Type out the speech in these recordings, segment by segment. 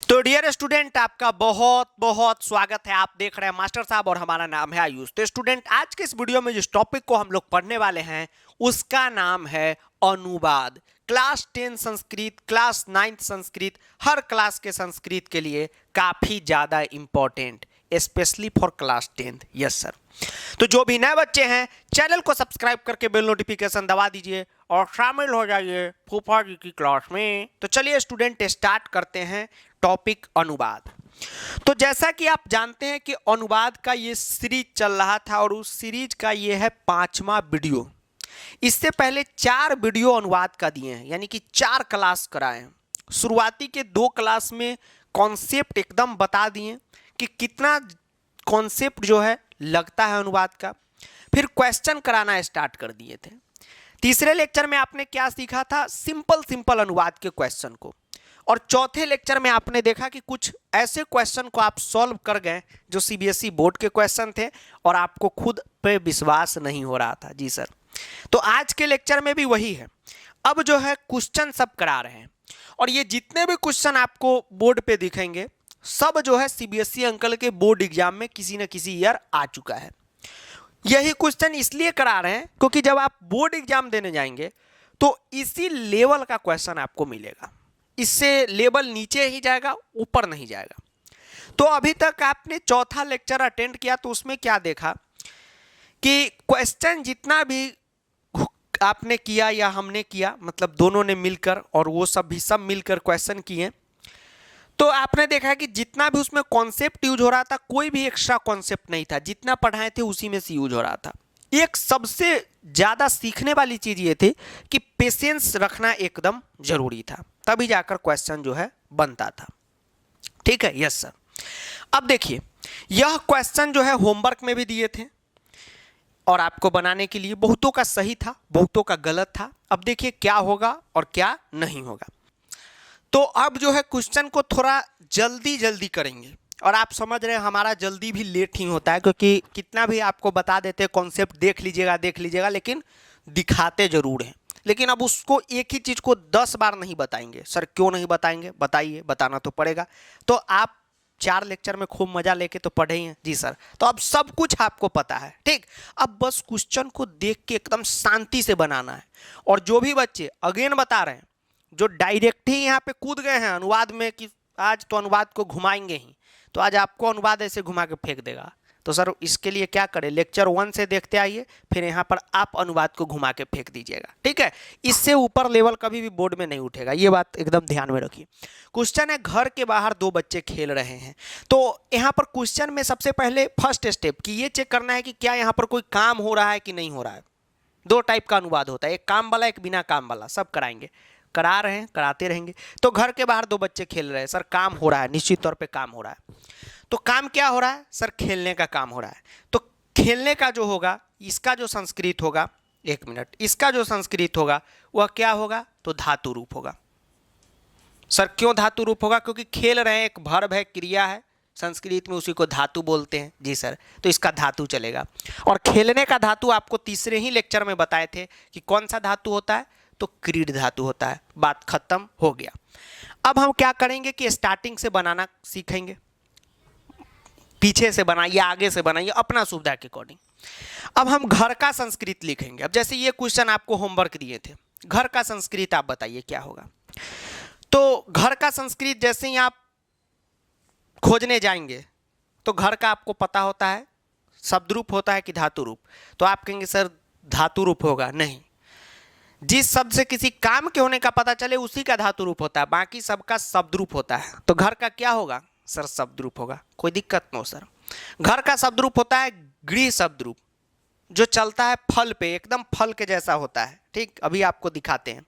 तो dear student, आपका बहुत बहुत स्वागत है। आप देख रहे हैं मास्टर साहब और हमारा नाम है आयुष। तो स्टूडेंट, आज के इस वीडियो में जिस टॉपिक को हम लोग पढ़ने वाले हैं उसका नाम है अनुवाद। क्लास 10 संस्कृत, क्लास 9 संस्कृत, हर क्लास के संस्कृत के लिए काफी ज्यादा important, specially for class 10। Yes sir. तो जो भी नए बच्चे हैं चैनल को सब्सक्राइब करके बेल नोटिफिकेशन दबा दीजिए और शामिल हो जाइए फूफा जी की क्लास में। तो चलिए स्टूडेंट, स्टार्ट करते हैं टॉपिक अनुवाद। तो जैसा कि आप जानते हैं कि अनुवाद का ये सीरीज चल रहा था और उस सीरीज का ये है 5वां वीडियो। इससे पहले 4 वीडियो अनुवाद का दिए हैं, यानी कि 4 क्लास कराए हैं। शुरुआती के 2 क्लास में कॉन्सेप्ट एकदम बता दिए कि कितना कॉन्सेप्ट जो है लगता है अनुवाद का। फिर क्वेश्चन कराना स्टार्ट कर दिए थे। तीसरे लेक्चर में आपने क्या सीखा था? सिंपल अनुवाद के क्वेश्चन को। और चौथे लेक्चर में आपने देखा कि कुछ ऐसे क्वेश्चन को आप सॉल्व कर गए जो सीबीएसई बोर्ड के क्वेश्चन थे और आपको खुद पे विश्वास नहीं हो रहा था। जी सर। तो आज के लेक्चर में भी वही है। अब जो है क्वेश्चन सब करा रहे हैं और ये जितने भी क्वेश्चन आपको बोर्ड पे दिखेंगे सब जो है सीबीएसई अंकल के बोर्ड एग्जाम में किसी न किसी ईयर आ चुका है। यही क्वेश्चन इसलिए करा रहे हैं क्योंकि जब आप बोर्ड एग्जाम देने जाएंगे तो इसी लेवल का क्वेश्चन आपको मिलेगा। इससे लेवल नीचे ही जाएगा, ऊपर नहीं जाएगा। तो अभी तक आपने चौथा लेक्चर अटेंड किया तो उसमें क्या देखा कि क्वेश्चन जितना भी आपने किया या हमने किया, मतलब दोनों ने मिलकर और वो सब मिलकर क्वेश्चन किए, तो आपने देखा कि जितना भी उसमें कॉन्सेप्ट यूज हो रहा था कोई भी एक्स्ट्रा कॉन्सेप्ट नहीं था। जितना पढ़ाए थे उसी में से यूज हो रहा था। एक सबसे ज़्यादा सीखने वाली चीज़ ये थी कि पेशेंस रखना एकदम जरूरी था, तभी जाकर क्वेश्चन जो है बनता था। ठीक है? Yes sir. अब देखिए, यह क्वेश्चन जो है होमवर्क में भी दिए थे और आपको बनाने के लिए बहुतों का सही था, बहुतों का गलत था। अब देखिए क्या होगा और क्या नहीं होगा। तो अब जो है क्वेश्चन को थोड़ा जल्दी करेंगे और आप समझ रहे हैं हमारा जल्दी भी लेट ही होता है, क्योंकि कितना भी आपको बता देते हैं कॉन्सेप्ट देख लीजिएगा, लेकिन दिखाते जरूर हैं। लेकिन अब उसको एक ही चीज़ को 10 बार नहीं बताएंगे। सर क्यों नहीं बताएंगे? बताइए, बताना तो पड़ेगा। तो आप 4 लेक्चर में खूब मजा लेके तो पढ़े ही हैं। जी सर। तो अब सब कुछ आपको पता है। ठीक, अब बस क्वेश्चन को देख के एकदम शांति से बनाना है। और जो भी बच्चे अगेन बता रहे हैं जो डायरेक्ट ही यहाँ पे कूद गए हैं अनुवाद में कि आज तो अनुवाद को घुमाएंगे ही, तो आज आपको अनुवाद ऐसे घुमा के फेंक देगा। तो सर इसके लिए क्या करें? लेक्चर 1 से देखते आइए, फिर यहाँ पर आप अनुवाद को घुमा के फेंक दीजिएगा। ठीक है? इससे ऊपर लेवल कभी भी बोर्ड में नहीं उठेगा, ये बात एकदम ध्यान में रखिए। क्वेश्चन है, घर के बाहर 2 बच्चे खेल रहे हैं। तो यहाँ पर क्वेश्चन में सबसे पहले फर्स्ट स्टेप कि ये चेक करना है कि क्या यहाँ पर कोई काम हो रहा है कि नहीं हो रहा है। 2 टाइप का अनुवाद होता है, एक काम वाला एक बिना काम वाला। सब कराएंगे, करा रहे हैं, कराते रहेंगे। तो घर के बाहर 2 बच्चे खेल रहे हैं। सर काम हो रहा है, निश्चित तौर पे काम हो रहा है। तो काम क्या हो रहा है? सर खेलने का काम हो रहा है। तो खेलने का जो होगा, इसका जो संस्कृत होगा, 1 मिनट, इसका जो संस्कृत होगा वह क्या होगा? तो धातु रूप होगा। सर क्यों धातु रूप होगा? क्योंकि खेल रहे हैं, एक वर्ब है, क्रिया है, संस्कृत में उसी को धातु बोलते हैं। जी सर। तो इसका धातु चलेगा। और खेलने का धातु आपको तीसरे ही लेक्चर में बताए थे कि कौन सा धातु होता है? तो क्रीड धातु होता है। बात खत्म हो गया। अब हम क्या करेंगे कि स्टार्टिंग से बनाना सीखेंगे। पीछे से बनाइए, आगे से बनाइए, अपना सुविधा के अकॉर्डिंग। अब हम घर का संस्कृत लिखेंगे। अब जैसे ये क्वेश्चन आपको होमवर्क दिए थे, घर का संस्कृत आप बताइए क्या होगा। तो घर का संस्कृत जैसे ही आप खोजने जाएंगे तो घर का आपको पता होता है शब्द रूप होता है कि धातु रूप। तो आप कहेंगे सर धातु रूप होगा। नहीं, जिस शब्द से किसी काम के होने का पता चले उसी का धातु रूप होता है, बाकी सबका शब्द रूप होता है। तो घर का क्या होगा? सर शब्द रूप होगा। कोई दिक्कत नहीं सर। घर का शब्द रूप होता है गृह शब्द रूप, जो चलता है फल पे, एकदम फल के जैसा होता है। ठीक, अभी आपको दिखाते हैं,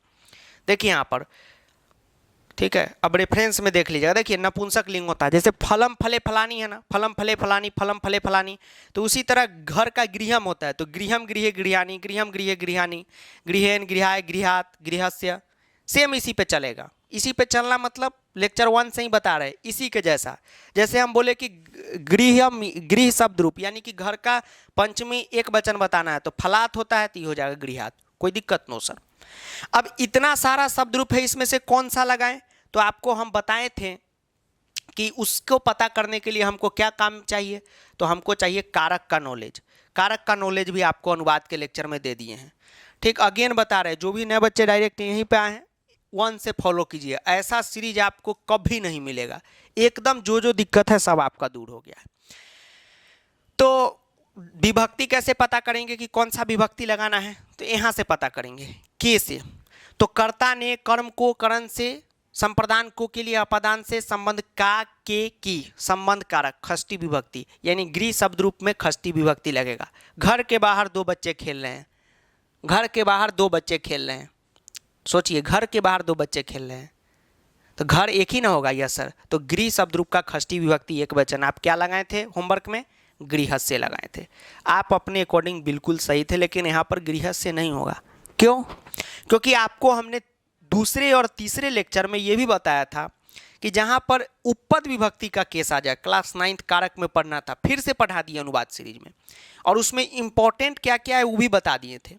देखिए यहाँ पर। ठीक है, अब रेफरेंस में देख लीजिएगा। देखिए नपुंसक लिंग होता है, जैसे फलम फले फलानी है ना, फलम फले फलानी, फलम फले फलानी। तो उसी तरह घर का गृहम होता है, तो गृहम गृह गृहानी, गृहम गृह गृहानी, गृहेन गृहाय गृहात गृहस्य। सेम इसी पे चलेगा। इसी पे चलना मतलब लेक्चर 1 से ही बता रहे, इसी के जैसा। जैसे हम बोले कि गृहम, गृह शब्द रूप, यानी कि घर का पंचमी एक वचन बताना है तो फलात होता है, तो ये हो जाएगा गृहात। कोई दिक्कत नो सर। अब इतना सारा शब्द रूप है, इसमें से कौन सा लगाएं? तो आपको हम बताए थे कि उसको पता करने के लिए हमको क्या काम चाहिए, तो हमको चाहिए कारक का नॉलेज। कारक का नॉलेज भी आपको अनुवाद के लेक्चर में दे दिए हैं। ठीक, अगेन बता रहे हैं, जो भी नए बच्चे डायरेक्ट यहीं पे आए हैं वन से फॉलो कीजिए, ऐसा सीरीज आपको कभी नहीं मिलेगा। एकदम जो दिक्कत है सब आपका दूर हो गया है। तो विभक्ति कैसे पता करेंगे कि कौन सा विभक्ति लगाना है, तो यहाँ से पता करेंगे के से। तो कर्ता ने कर्म को करण से, संप्रदान को के लिए अपदान से, संबंध का के की, संबंध कारक खष्टी विभक्ति, यानी गृह शब्द रूप में खष्टी विभक्ति लगेगा। घर के बाहर दो बच्चे खेल रहे हैं, घर के बाहर दो बच्चे खेल रहे हैं, सोचिए घर के बाहर दो बच्चे खेल रहे हैं, तो घर एक ही ना होगा, यस सर। तो गृह शब्द रूप का खष्टी विभक्ति एक वचन आप क्या लगाए थे होमवर्क में, गृहस्य लगाए थे। आप अपने अकॉर्डिंग बिल्कुल सही थे, लेकिन यहाँ पर गृहस्य नहीं होगा। क्यों? क्योंकि आपको हमने दूसरे और तीसरे लेक्चर में ये भी बताया था कि जहाँ पर उपपद विभक्ति का केस आ जाए, क्लास 9th कारक में पढ़ना था, फिर से पढ़ा दिए अनुवाद सीरीज में, और उसमें इंपॉर्टेंट क्या क्या है वो भी बता दिए थे।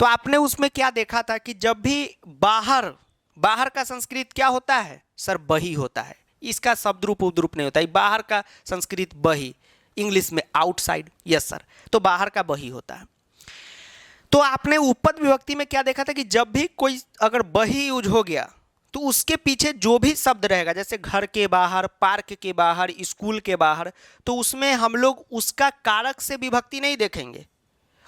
तो आपने उसमें क्या देखा था कि जब भी बाहर, बाहर का संस्कृत क्या होता है सर, बही होता है, इसका शब्द रूप उद्रूप नहीं होता है। बाहर का संस्कृत बही, इंग्लिश में आउटसाइड, यस सर, तो बाहर का बही होता है। तो आपने उपपद विभक्ति में क्या देखा था कि जब भी कोई अगर बही यूज हो गया तो उसके पीछे जो भी शब्द रहेगा, जैसे घर के बाहर, पार्क के बाहर, स्कूल के बाहर, तो उसमें हम लोग उसका कारक से विभक्ति नहीं देखेंगे,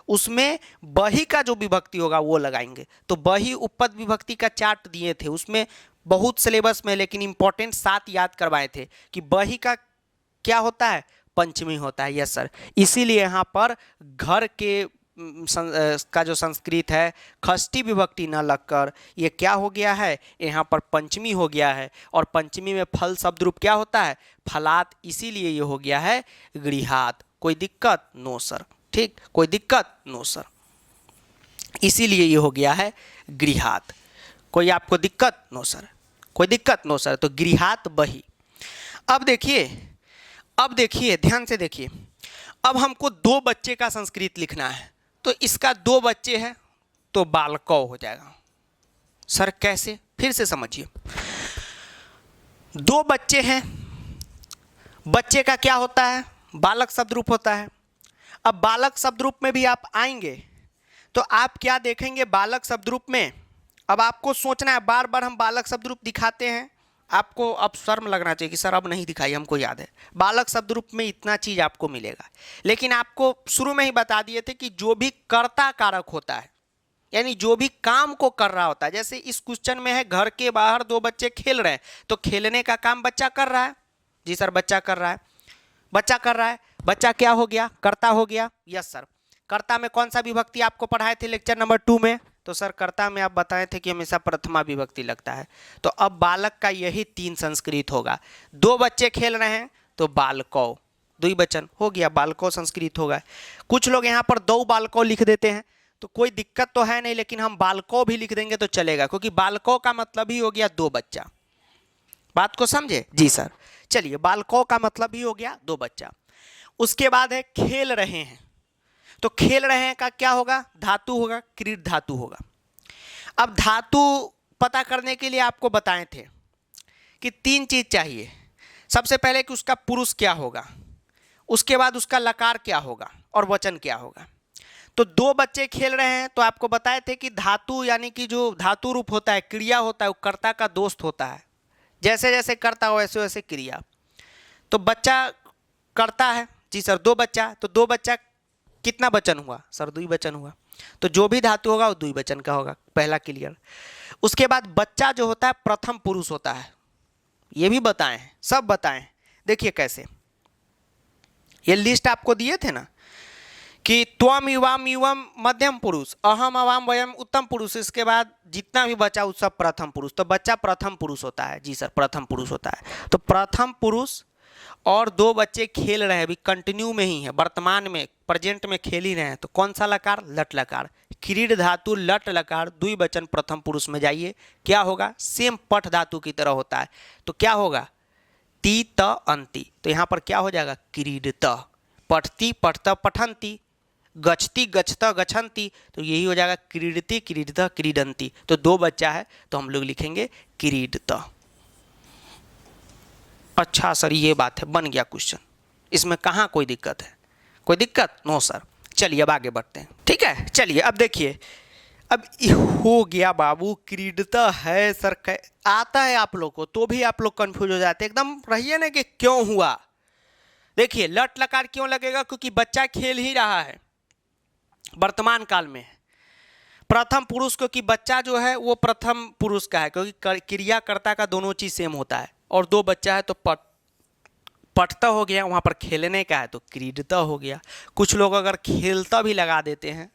उसमें बही का जो विभक्ति होगा वो लगाएंगे। तो बही उपपद विभक्ति का चार्ट दिए थे, उसमें बहुत सिलेबस में, लेकिन इंपॉर्टेंट 7 याद करवाए थे कि बही का क्या होता है, पंचमी होता है, यस सर। इसीलिए यहाँ पर घर के का जो संस्कृत है खष्टी विभक्ति न लगकर ये क्या हो गया है, यहाँ पर पंचमी हो गया है, और पंचमी में फल शब्द रूप क्या होता है, फलात, इसीलिए ये हो गया है गृहात। कोई दिक्कत? No sir. ठीक, कोई दिक्कत? नो सर, इसीलिए ये हो गया है गृहात। कोई आपको दिक्कत? नो सर, कोई दिक्कत? No sir. तो गृहात बही। अब देखिए ध्यान से देखिए, अब हमको दो बच्चे का संस्कृत लिखना है, तो इसका दो बच्चे हैं तो बालकौ हो जाएगा। सर कैसे? फिर से समझिए, दो बच्चे हैं, बच्चे का क्या होता है, बालक शब्द रूप होता है। अब बालक शब्द रूप में भी आप आएंगे तो आप क्या देखेंगे बालक शब्द रूप में, अब आपको सोचना है, बार बार हम बालक शब्द रूप दिखाते हैं, आपको अब शर्म लगना चाहिए कि सर अब नहीं दिखाई, हमको याद है बालक शब्द रूप में इतना चीज आपको मिलेगा, लेकिन आपको शुरू में ही बता दिए थे कि जो भी कर्ता कारक होता है, यानी जो भी काम को कर रहा होता है, जैसे इस क्वेश्चन में है घर के बाहर दो बच्चे खेल रहे हैं, तो खेलने का काम बच्चा कर रहा है, जी सर बच्चा कर रहा है, बच्चा कर रहा है, बच्चा क्या हो गया, कर्ता हो गया, यस सर। कर्ता में कौन सा विभक्ति आपको पढ़ाए थे लेक्चर नंबर 2 में, तो सर कर्ता में आप बताए थे कि हमेशा प्रथमा विभक्ति लगता है। तो अब बालक का यही 3 संस्कृत होगा, दो बच्चे खेल रहे हैं तो बालकौ, द्विवचन हो गया, बालकौ संस्कृत होगा। कुछ लोग यहाँ पर दो बालकौ लिख देते हैं, तो कोई दिक्कत तो है नहीं, लेकिन हम बालकौ भी लिख देंगे तो चलेगा, क्योंकि बालकौ का मतलब ही हो गया दो बच्चा। बात को समझे? जी सर। चलिए, बालकौ का मतलब ही हो गया दो बच्चा। उसके बाद है खेल रहे हैं, तो खेल रहे हैं का क्या होगा, धातु होगा, क्रीड धातु होगा। अब धातु पता करने के लिए आपको बताए थे कि 3 चीज चाहिए, सबसे पहले कि उसका पुरुष क्या होगा, उसके बाद उसका लकार क्या होगा और वचन क्या होगा। तो दो बच्चे खेल रहे हैं, तो आपको बताए थे कि धातु यानी कि जो धातु रूप होता है, क्रिया होता है, वो कर्ता का दोस्त होता है, जैसे जैसे कर्ता हो वैसे वैसे क्रिया। तो बच्चा करता है, जी सर दो बच्चा, तो दो बच्चा कितना वचन हुआ सर, द्विवचन हुआ, तो जो भी धातु होगा वो द्विवचन का होगा, पहला क्लियर। उसके बाद बच्चा जो होता है प्रथम पुरुष होता है, ये भी बताएं, सब बताएं। देखिए कैसे, ये लिस्ट आपको दिए थे ना कि त्वम युवाम युवम मध्यम पुरुष, अहम अवाम वयम उत्तम पुरुष, इसके बाद जितना भी बचा वो सब प्रथम पुरुष। तो बच्चा प्रथम पुरुष होता है, जी सर प्रथम पुरुष होता है। तो प्रथम पुरुष और दो बच्चे खेल रहे हैं, अभी कंटिन्यू में ही है, वर्तमान में प्रेजेंट में खेल ही रहे हैं, तो कौन सा लकार, लट लकार, क्रीड धातु लट लकार द्विवचन प्रथम पुरुष में जाइए, क्या होगा, सेम पठ धातु की तरह होता है, तो क्या होगा, ती त अंति, तो यहाँ पर क्या हो जाएगा, क्रीडत, पठती पठत पठंती, गच्छती गच्छत गच्छन्ति, तो यही हो जाएगा क्रीडती क्रीडत क्रीडंती। तो दो बच्चा है तो हम लोग लिखेंगे क्रीडत। अच्छा सर, ये बात है, बन गया क्वेश्चन, इसमें कहाँ कोई दिक्कत है? कोई दिक्कत? No sir. चलिए अब आगे बढ़ते हैं, ठीक है। चलिए अब देखिए, अब हो गया बाबू, क्रीडता है सर, आता है आप लोग को तो भी आप लोग कंफ्यूज हो जाते हैं, एकदम रहिए ना कि क्यों हुआ। देखिए लट लकार क्यों लगेगा? क्योंकि बच्चा खेल ही रहा है वर्तमान काल में, प्रथम पुरुष, क्योंकि बच्चा जो है वो प्रथम पुरुष का है, क्योंकि क्रियाकर्ता का दोनों चीज सेम होता है, और दो बच्चा है तो पढ़ता हो गया, वहां पर खेलने का है तो क्रीडता हो गया। कुछ लोग अगर खेलता भी लगा देते हैं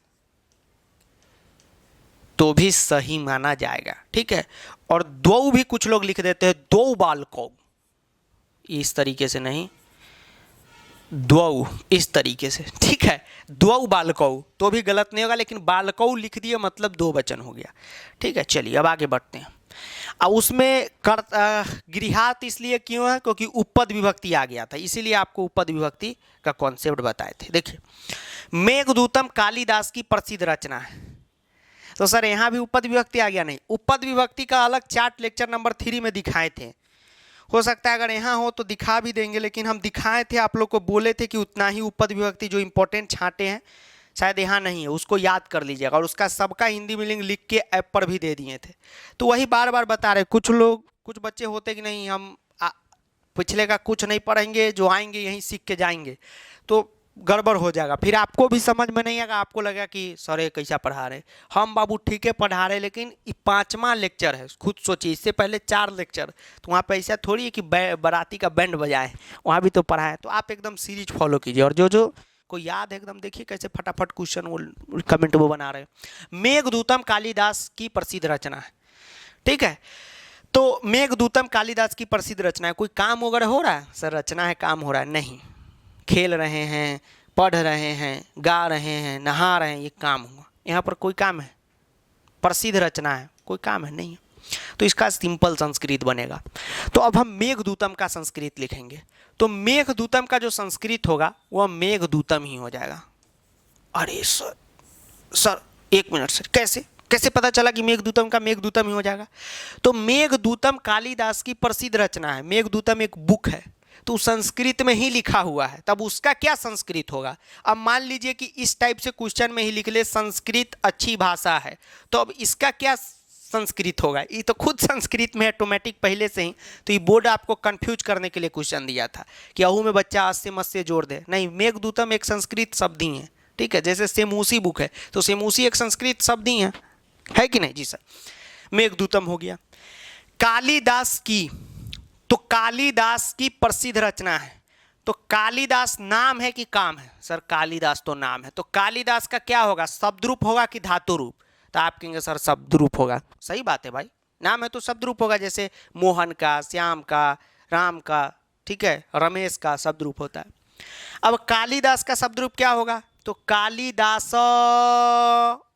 तो भी सही माना जाएगा, ठीक है। और द्वौ भी कुछ लोग लिख देते हैं, दो बालकौ, इस तरीके से नहीं, द्वौ इस तरीके से, ठीक है। द्वौ बालकौ तो भी गलत नहीं होगा, लेकिन बालकौ लिख दिए मतलब दो वचन हो गया, ठीक है। चलिए अब आगे बढ़ते हैं। अब उसमें गृहात इसलिए क्यों है? क्योंकि उपपद विभक्ति आ गया था, इसीलिए आपको उपपद विभक्ति का कॉन्सेप्ट बताए थे। देखिए मेघदूतम कालिदास की प्रसिद्ध रचना है, तो सर यहाँ भी उपपद विभक्ति आ गया? नहीं, उपपद विभक्ति का अलग चार्ट लेक्चर नंबर 3 में दिखाए थे, हो सकता है अगर यहाँ हो तो दिखा भी देंगे, लेकिन हम दिखाए थे, आप लोग को बोले थे कि उतना ही उपपद विभक्ति जो इंपॉर्टेंट छांटे हैं शायद यहाँ नहीं है, उसको याद कर लीजिएगा, और उसका सबका हिंदी मीनिंग लिख के ऐप पर भी दे दिए थे। तो वही बार बार बता रहे, कुछ लोग कुछ बच्चे होते कि नहीं हम पिछले का कुछ नहीं पढ़ेंगे, जो आएंगे यहीं सीख के जाएंगे, तो गड़बड़ हो जाएगा, फिर आपको भी समझ में नहीं आएगा, आपको लगेगा कि सर ये कैसा पढ़ा रहे। हम बाबू ठीक है पढ़ा रहे, लेकिन ये 5वां लेक्चर है, खुद सोचिए, इससे पहले 4 लेक्चर, तो वहाँ पे ऐसा थोड़ी है कि बाराती का बैंड बजाए, वहाँ भी तो पढ़ा है। तो आप एकदम सीरीज फॉलो कीजिए, और जो जो को याद है एकदम देखिए कैसे फटाफट क्वेश्चन वो कमेंट वो बना रहे हैं। मेघदूतम कालिदास की प्रसिद्ध रचना है, ठीक है। तो मेघदूतम कालिदास की प्रसिद्ध रचना है, कोई काम वगैरह हो रहा है? सर रचना है, काम हो रहा है? नहीं, खेल रहे हैं, पढ़ रहे हैं, गा रहे हैं, नहा रहे हैं, ये काम हुआ। यहाँ पर कोई काम है? प्रसिद्ध रचना है, कोई काम है? नहीं है। तो इसका सिंपल संस्कृत बनेगा। तो अब हम मेघदूतम का संस्कृत लिखेंगे, तो मेघदूतम का जो संस्कृत होगा वह मेघदूतम ही हो जाएगा। अरे सर 1 मिनट सर, कैसे कैसे पता चला कि मेघदूतम का मेघदूतम ही हो जाएगा? तो मेघदूतम कालिदास की प्रसिद्ध रचना है, मेघदूतम एक बुक है, तो संस्कृत में ही लिखा हुआ है, तब उसका क्या संस्कृत होगा? अब मान लीजिए कि इस टाइप से क्वेश्चन में ही लिख ले संस्कृत अच्छी भाषा है, तो अब इसका क्या संस्कृत होगा? ये तो खुद संस्कृत में ऑटोमेटिक पहले से ही, तो ये बोर्ड आपको कंफ्यूज करने के लिए क्वेश्चन दिया था कि अहू में बच्चा अस्य मस्य जोड़ दे। नहीं, मेघदूतम एक संस्कृत शब्द ही है, ठीक है। जैसे सेमूसी बुक है, तो सेमूसी एक संस्कृत शब्द ही है कि नहीं? जी सर, मेघदूतम हो गया। कालिदास की, तो कालिदास की प्रसिद्ध रचना है, तो कालिदास नाम है कि काम है? सर कालिदास तो नाम है, तो कालिदास का क्या होगा? शब्द रूप होगा कि धातु रूप? तो आप कहेंगे सर शब्द रूप होगा। सही बात है भाई, नाम है तो शब्द रूप होगा, जैसे मोहन का, श्याम का, राम का, ठीक है, रमेश का शब्द रूप होता है। अब कालिदास का शब्द रूप क्या होगा? तो कालिदास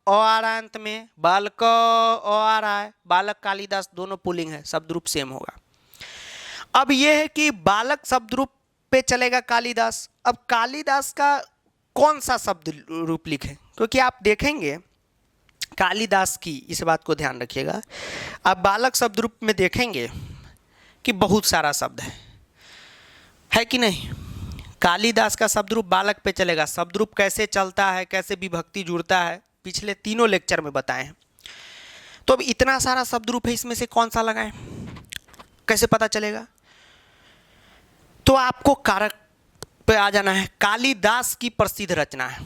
और अंत में बालक और है, बालक कालिदास दोनों पुल्लिंग है, शब्द रूप सेम होगा। अब यह है कि बालक शब्द रूप पे चलेगा कालिदास। अब कालिदास का कौन सा शब्द रूप लिखें? क्योंकि आप देखेंगे कालिदास की, इस बात को ध्यान रखिएगा, आप बालक शब्द रूप में देखेंगे कि बहुत सारा शब्द है कि नहीं? कालिदास का शब्द रूप बालक पे चलेगा। शब्द रूप कैसे चलता है, कैसे विभक्ति जुड़ता है, पिछले 3 लेक्चर में बताए हैं। तो अब इतना सारा शब्द रूप है, इसमें से कौन सा लगाएं, कैसे पता चलेगा? तो आपको कारक पे आ जाना है। कालिदास की प्रसिद्ध रचना है,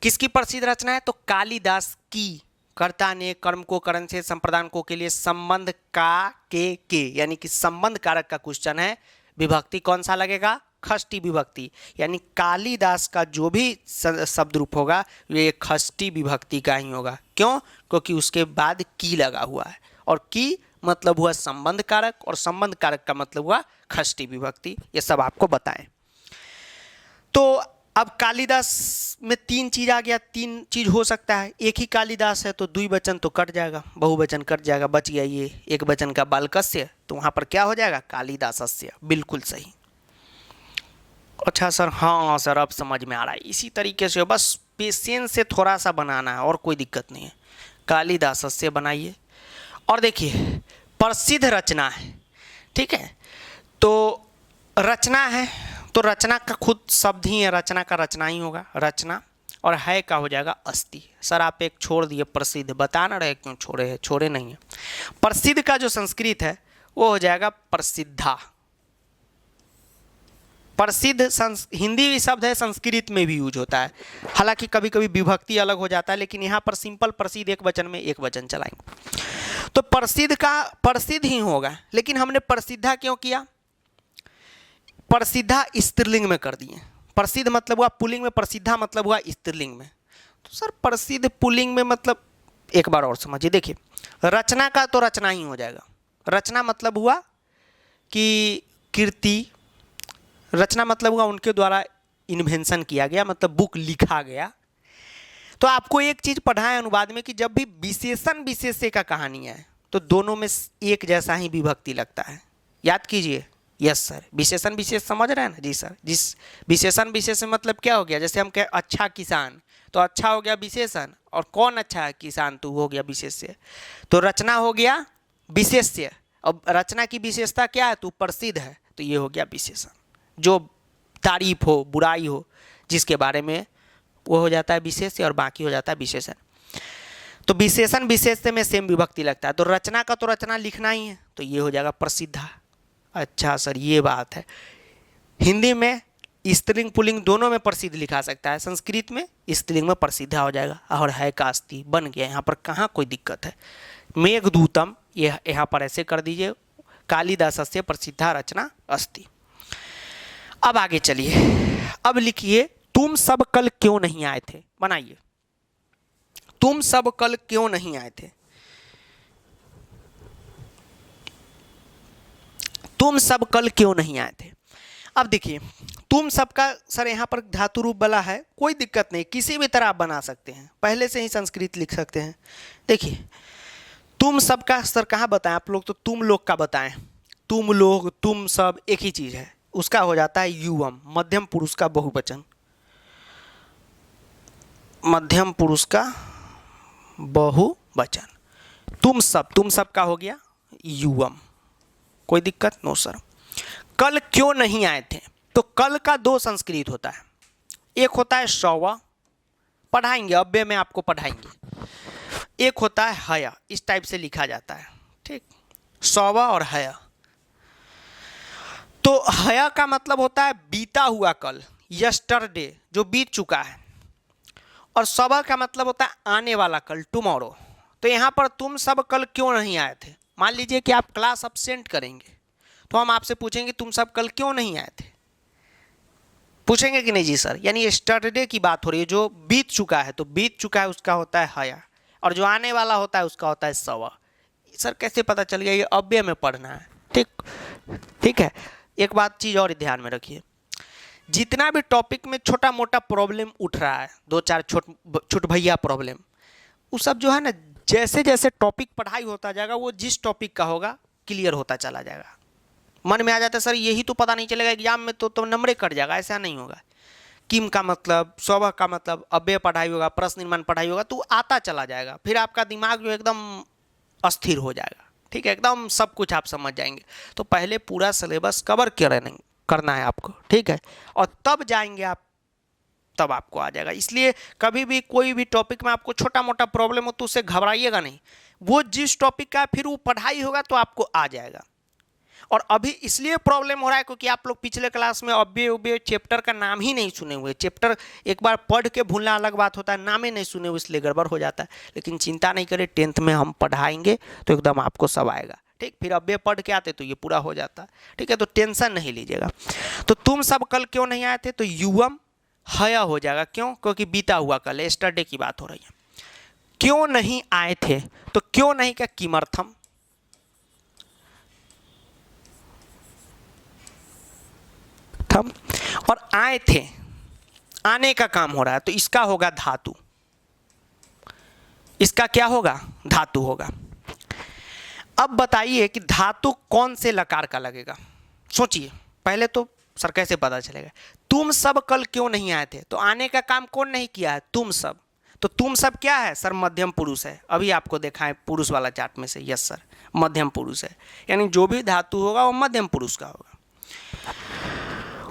किसकी प्रसिद्ध रचना है? तो कालिदास की, कर्ता ने कर्म को करण से, संप्रदान को के लिए, संबंध का के, यानी कि संबंध कारक का क्वेश्चन है। विभक्ति कौन सा लगेगा? खष्टी विभक्ति, यानी कालिदास का जो भी शब्द रूप होगा ये खष्टी विभक्ति का ही होगा। क्यों? क्योंकि उसके बाद की लगा हुआ है, और की मतलब हुआ संबंध कारक, और संबंध कारक का मतलब हुआ खष्टी विभक्ति। ये सब आपको बताएं। तो अब कालिदास में 3 चीज आ गया, 3 चीज हो सकता है। एक ही कालिदास है तो द्विवचन तो कट जाएगा, बहुवचन कट जाएगा, बच गया ये एक वचन का बालकस्य, तो वहां पर क्या हो जाएगा? कालिदासस्य। बिल्कुल सही। अच्छा सर, हाँ सर अब समझ में आ रहा है। इसी तरीके से बस पेशेंस से थोड़ा सा बनाना है, और कोई दिक्कत नहीं है। कालिदासस्य बनाइए, और देखिए प्रसिद्ध रचना है, ठीक है। तो रचना है तो रचना का खुद शब्द ही है, रचना का रचना ही होगा, रचना। और है का हो जाएगा अस्थि। सर आप एक छोड़ दिए प्रसिद्ध, बता ना रहे क्यों छोड़े है, छोड़े नहीं है। प्रसिद्ध का जो संस्कृत है वो हो जाएगा प्रसिद्धा। प्रसिद्ध हिंदी शब्द है, संस्कृत में भी यूज होता है, हालांकि कभी कभी विभक्ति अलग हो जाता है, लेकिन यहाँ पर सिंपल प्रसिद्ध एक वचन में एक वचन चलाएंगे। तो प्रसिद्ध का प्रसिद्ध ही होगा, लेकिन हमने प्रसिद्धा क्यों किया? प्रसिद्धा स्त्रीलिंग में कर दिए। प्रसिद्ध मतलब हुआ पुल्लिंग में, प्रसिद्धा मतलब हुआ स्त्रीलिंग में। तो सर प्रसिद्ध पुल्लिंग में मतलब, एक बार और समझिए, देखिए रचना का तो रचना ही हो जाएगा। रचना मतलब हुआ कि कीर्ति, रचना मतलब हुआ उनके द्वारा इन्वेंशन किया गया, मतलब बुक लिखा गया। तो आपको एक चीज़ पढ़ा है अनुवाद में कि जब भी विशेषण विशेष्य का कहानी है तो दोनों में एक जैसा ही विभक्ति लगता है, याद कीजिए। यस सर, विशेषण विशेष समझ रहे हैं ना? जी सर। जिस विशेषण विशेष मतलब क्या हो गया, जैसे हम कहें अच्छा किसान, तो अच्छा हो गया विशेषण, और कौन अच्छा है किसान, तो हो गया विशेष्य। तो रचना हो गया विशेष्य, अब रचना की विशेषता क्या है, तो प्रसिद्ध है, तो ये हो गया विशेषण। जो तारीफ हो, बुराई हो, जिसके बारे में, वो हो जाता है विशेष्य और बाकी हो जाता है विशेषण। तो विशेषण विशेष्य में सेम विभक्ति लगता है। तो रचना का तो रचना लिखना ही है, तो ये हो जाएगा प्रसिद्धा। अच्छा सर ये बात है, हिंदी में स्त्रीलिंग पुल्लिंग दोनों में प्रसिद्ध लिखा सकता है, संस्कृत में स्त्रीलिंग में प्रसिद्धा हो जाएगा। और है का अस्थि बन गया, यहाँ पर कहाँ कोई दिक्कत है। मेघदूतम ये यहाँ पर ऐसे कर दीजिए, कालिदासस्य प्रसिद्धा रचना अस्थि। अब आगे चलिए, अब लिखिए तुम सब कल क्यों नहीं आए थे, बनाइए तुम सब कल क्यों नहीं आए थे। तुम सब कल क्यों नहीं आए थे। अब देखिए तुम सबका सर यहाँ पर धातु रूप वाला है, कोई दिक्कत नहीं, किसी भी तरह आप बना सकते हैं, पहले से ही संस्कृत लिख सकते हैं। देखिए तुम सबका सर कहाँ बताएं आप लोग, तो तुम लोग का बताएं, तुम लोग तुम सब एक ही चीज़ है, उसका हो जाता है युवम, मध्यम पुरुष का बहुवचन, मध्यम पुरुष का बहुवचन। तुम सब का हो गया युवम, कोई दिक्कत नो सर। कल क्यों नहीं आए थे, तो कल का दो संस्कृत होता है, एक होता है सौवा, पढ़ाएंगे अव्यय में आपको पढ़ाएंगे, एक होता है हया, इस टाइप से लिखा जाता है, ठीक, सौवा और हया। तो हया का मतलब होता है बीता हुआ कल, यस्टरडे, जो बीत चुका है, और सौवा का मतलब होता है आने वाला कल, टुमारो। तो यहाँ पर तुम सब कल क्यों नहीं आए थे, मान लीजिए कि आप क्लास अब्सेंट करेंगे तो हम आपसे पूछेंगे तुम सब कल क्यों नहीं आए थे, पूछेंगे कि नहीं जी सर। यानी यस्टरडे की बात हो रही है, जो बीत चुका है, तो बीत चुका है उसका होता है हया, और जो आने वाला होता है उसका होता है सवा। सर कैसे पता चल गया, ये अव्यय में पढ़ना है, ठीक है। एक बात चीज़ और ध्यान में रखिए, जितना भी टॉपिक में छोटा मोटा प्रॉब्लम उठ रहा है, दो चार छोट भैया प्रॉब्लम, वो सब जो है ना, जैसे जैसे टॉपिक पढ़ाई होता जाएगा वो जिस टॉपिक का होगा क्लियर होता चला जाएगा, मन में आ जाता है सर यही तो पता नहीं चलेगा एग्जाम में, तो नंबरे कट जाएगा, ऐसा नहीं होगा। किम का मतलब, स्वभाव का मतलब, अव्यय पढ़ाई होगा, प्रश्न निर्माण पढ़ाई होगा, तो आता चला जाएगा, फिर आपका दिमाग जो एकदम अस्थिर हो जाएगा, ठीक है, एकदम सब कुछ आप समझ जाएंगे। तो पहले पूरा सिलेबस कवर करना है आपको, ठीक है, और तब जाएंगे आप, तब आपको आ जाएगा। इसलिए कभी भी कोई भी टॉपिक में आपको छोटा मोटा प्रॉब्लम हो तो उससे घबराइएगा नहीं, वो जिस टॉपिक का फिर वो पढ़ाई होगा तो आपको आ जाएगा। और अभी इसलिए प्रॉब्लम हो रहा है क्योंकि आप लोग पिछले क्लास में अव्यय चैप्टर का नाम ही नहीं सुने हुए, चैप्टर एक बार पढ़ के भूलना अलग बात होता है, नाम ही नहीं सुने हुए, इसलिए गड़बड़ हो जाता है। लेकिन चिंता नहीं करें, 10th में हम पढ़ाएंगे तो एकदम आपको सब आएगा, ठीक। फिर अव्यय पढ़ के आते तो ये पूरा हो जाता है, ठीक है, तो टेंशन नहीं लीजिएगा। तो तुम सब कल क्यों नहीं आए थे, तो युवम हया हो जाएगा, क्यों, क्योंकि बीता हुआ कल, यस्टरडे की बात हो रही है। क्यों नहीं आए थे, तो क्यों नहीं का किमर्थम, और आए थे, आने का काम हो रहा है, तो इसका होगा धातु, इसका क्या होगा, धातु होगा। अब बताइए कि धातु कौन से लकार का लगेगा, सोचिए पहले तो सर कैसे पता चलेगा। तुम सब कल क्यों नहीं आए थे, तो आने का काम कौन नहीं किया है, तुम सब। तो तुम सब क्या है सर, मध्यम पुरुष है, अभी आपको देखा है पुरुष वाला चार्ट में से, यस सर मध्यम पुरुष है, यानी जो भी धातु होगा वो मध्यम पुरुष का होगा।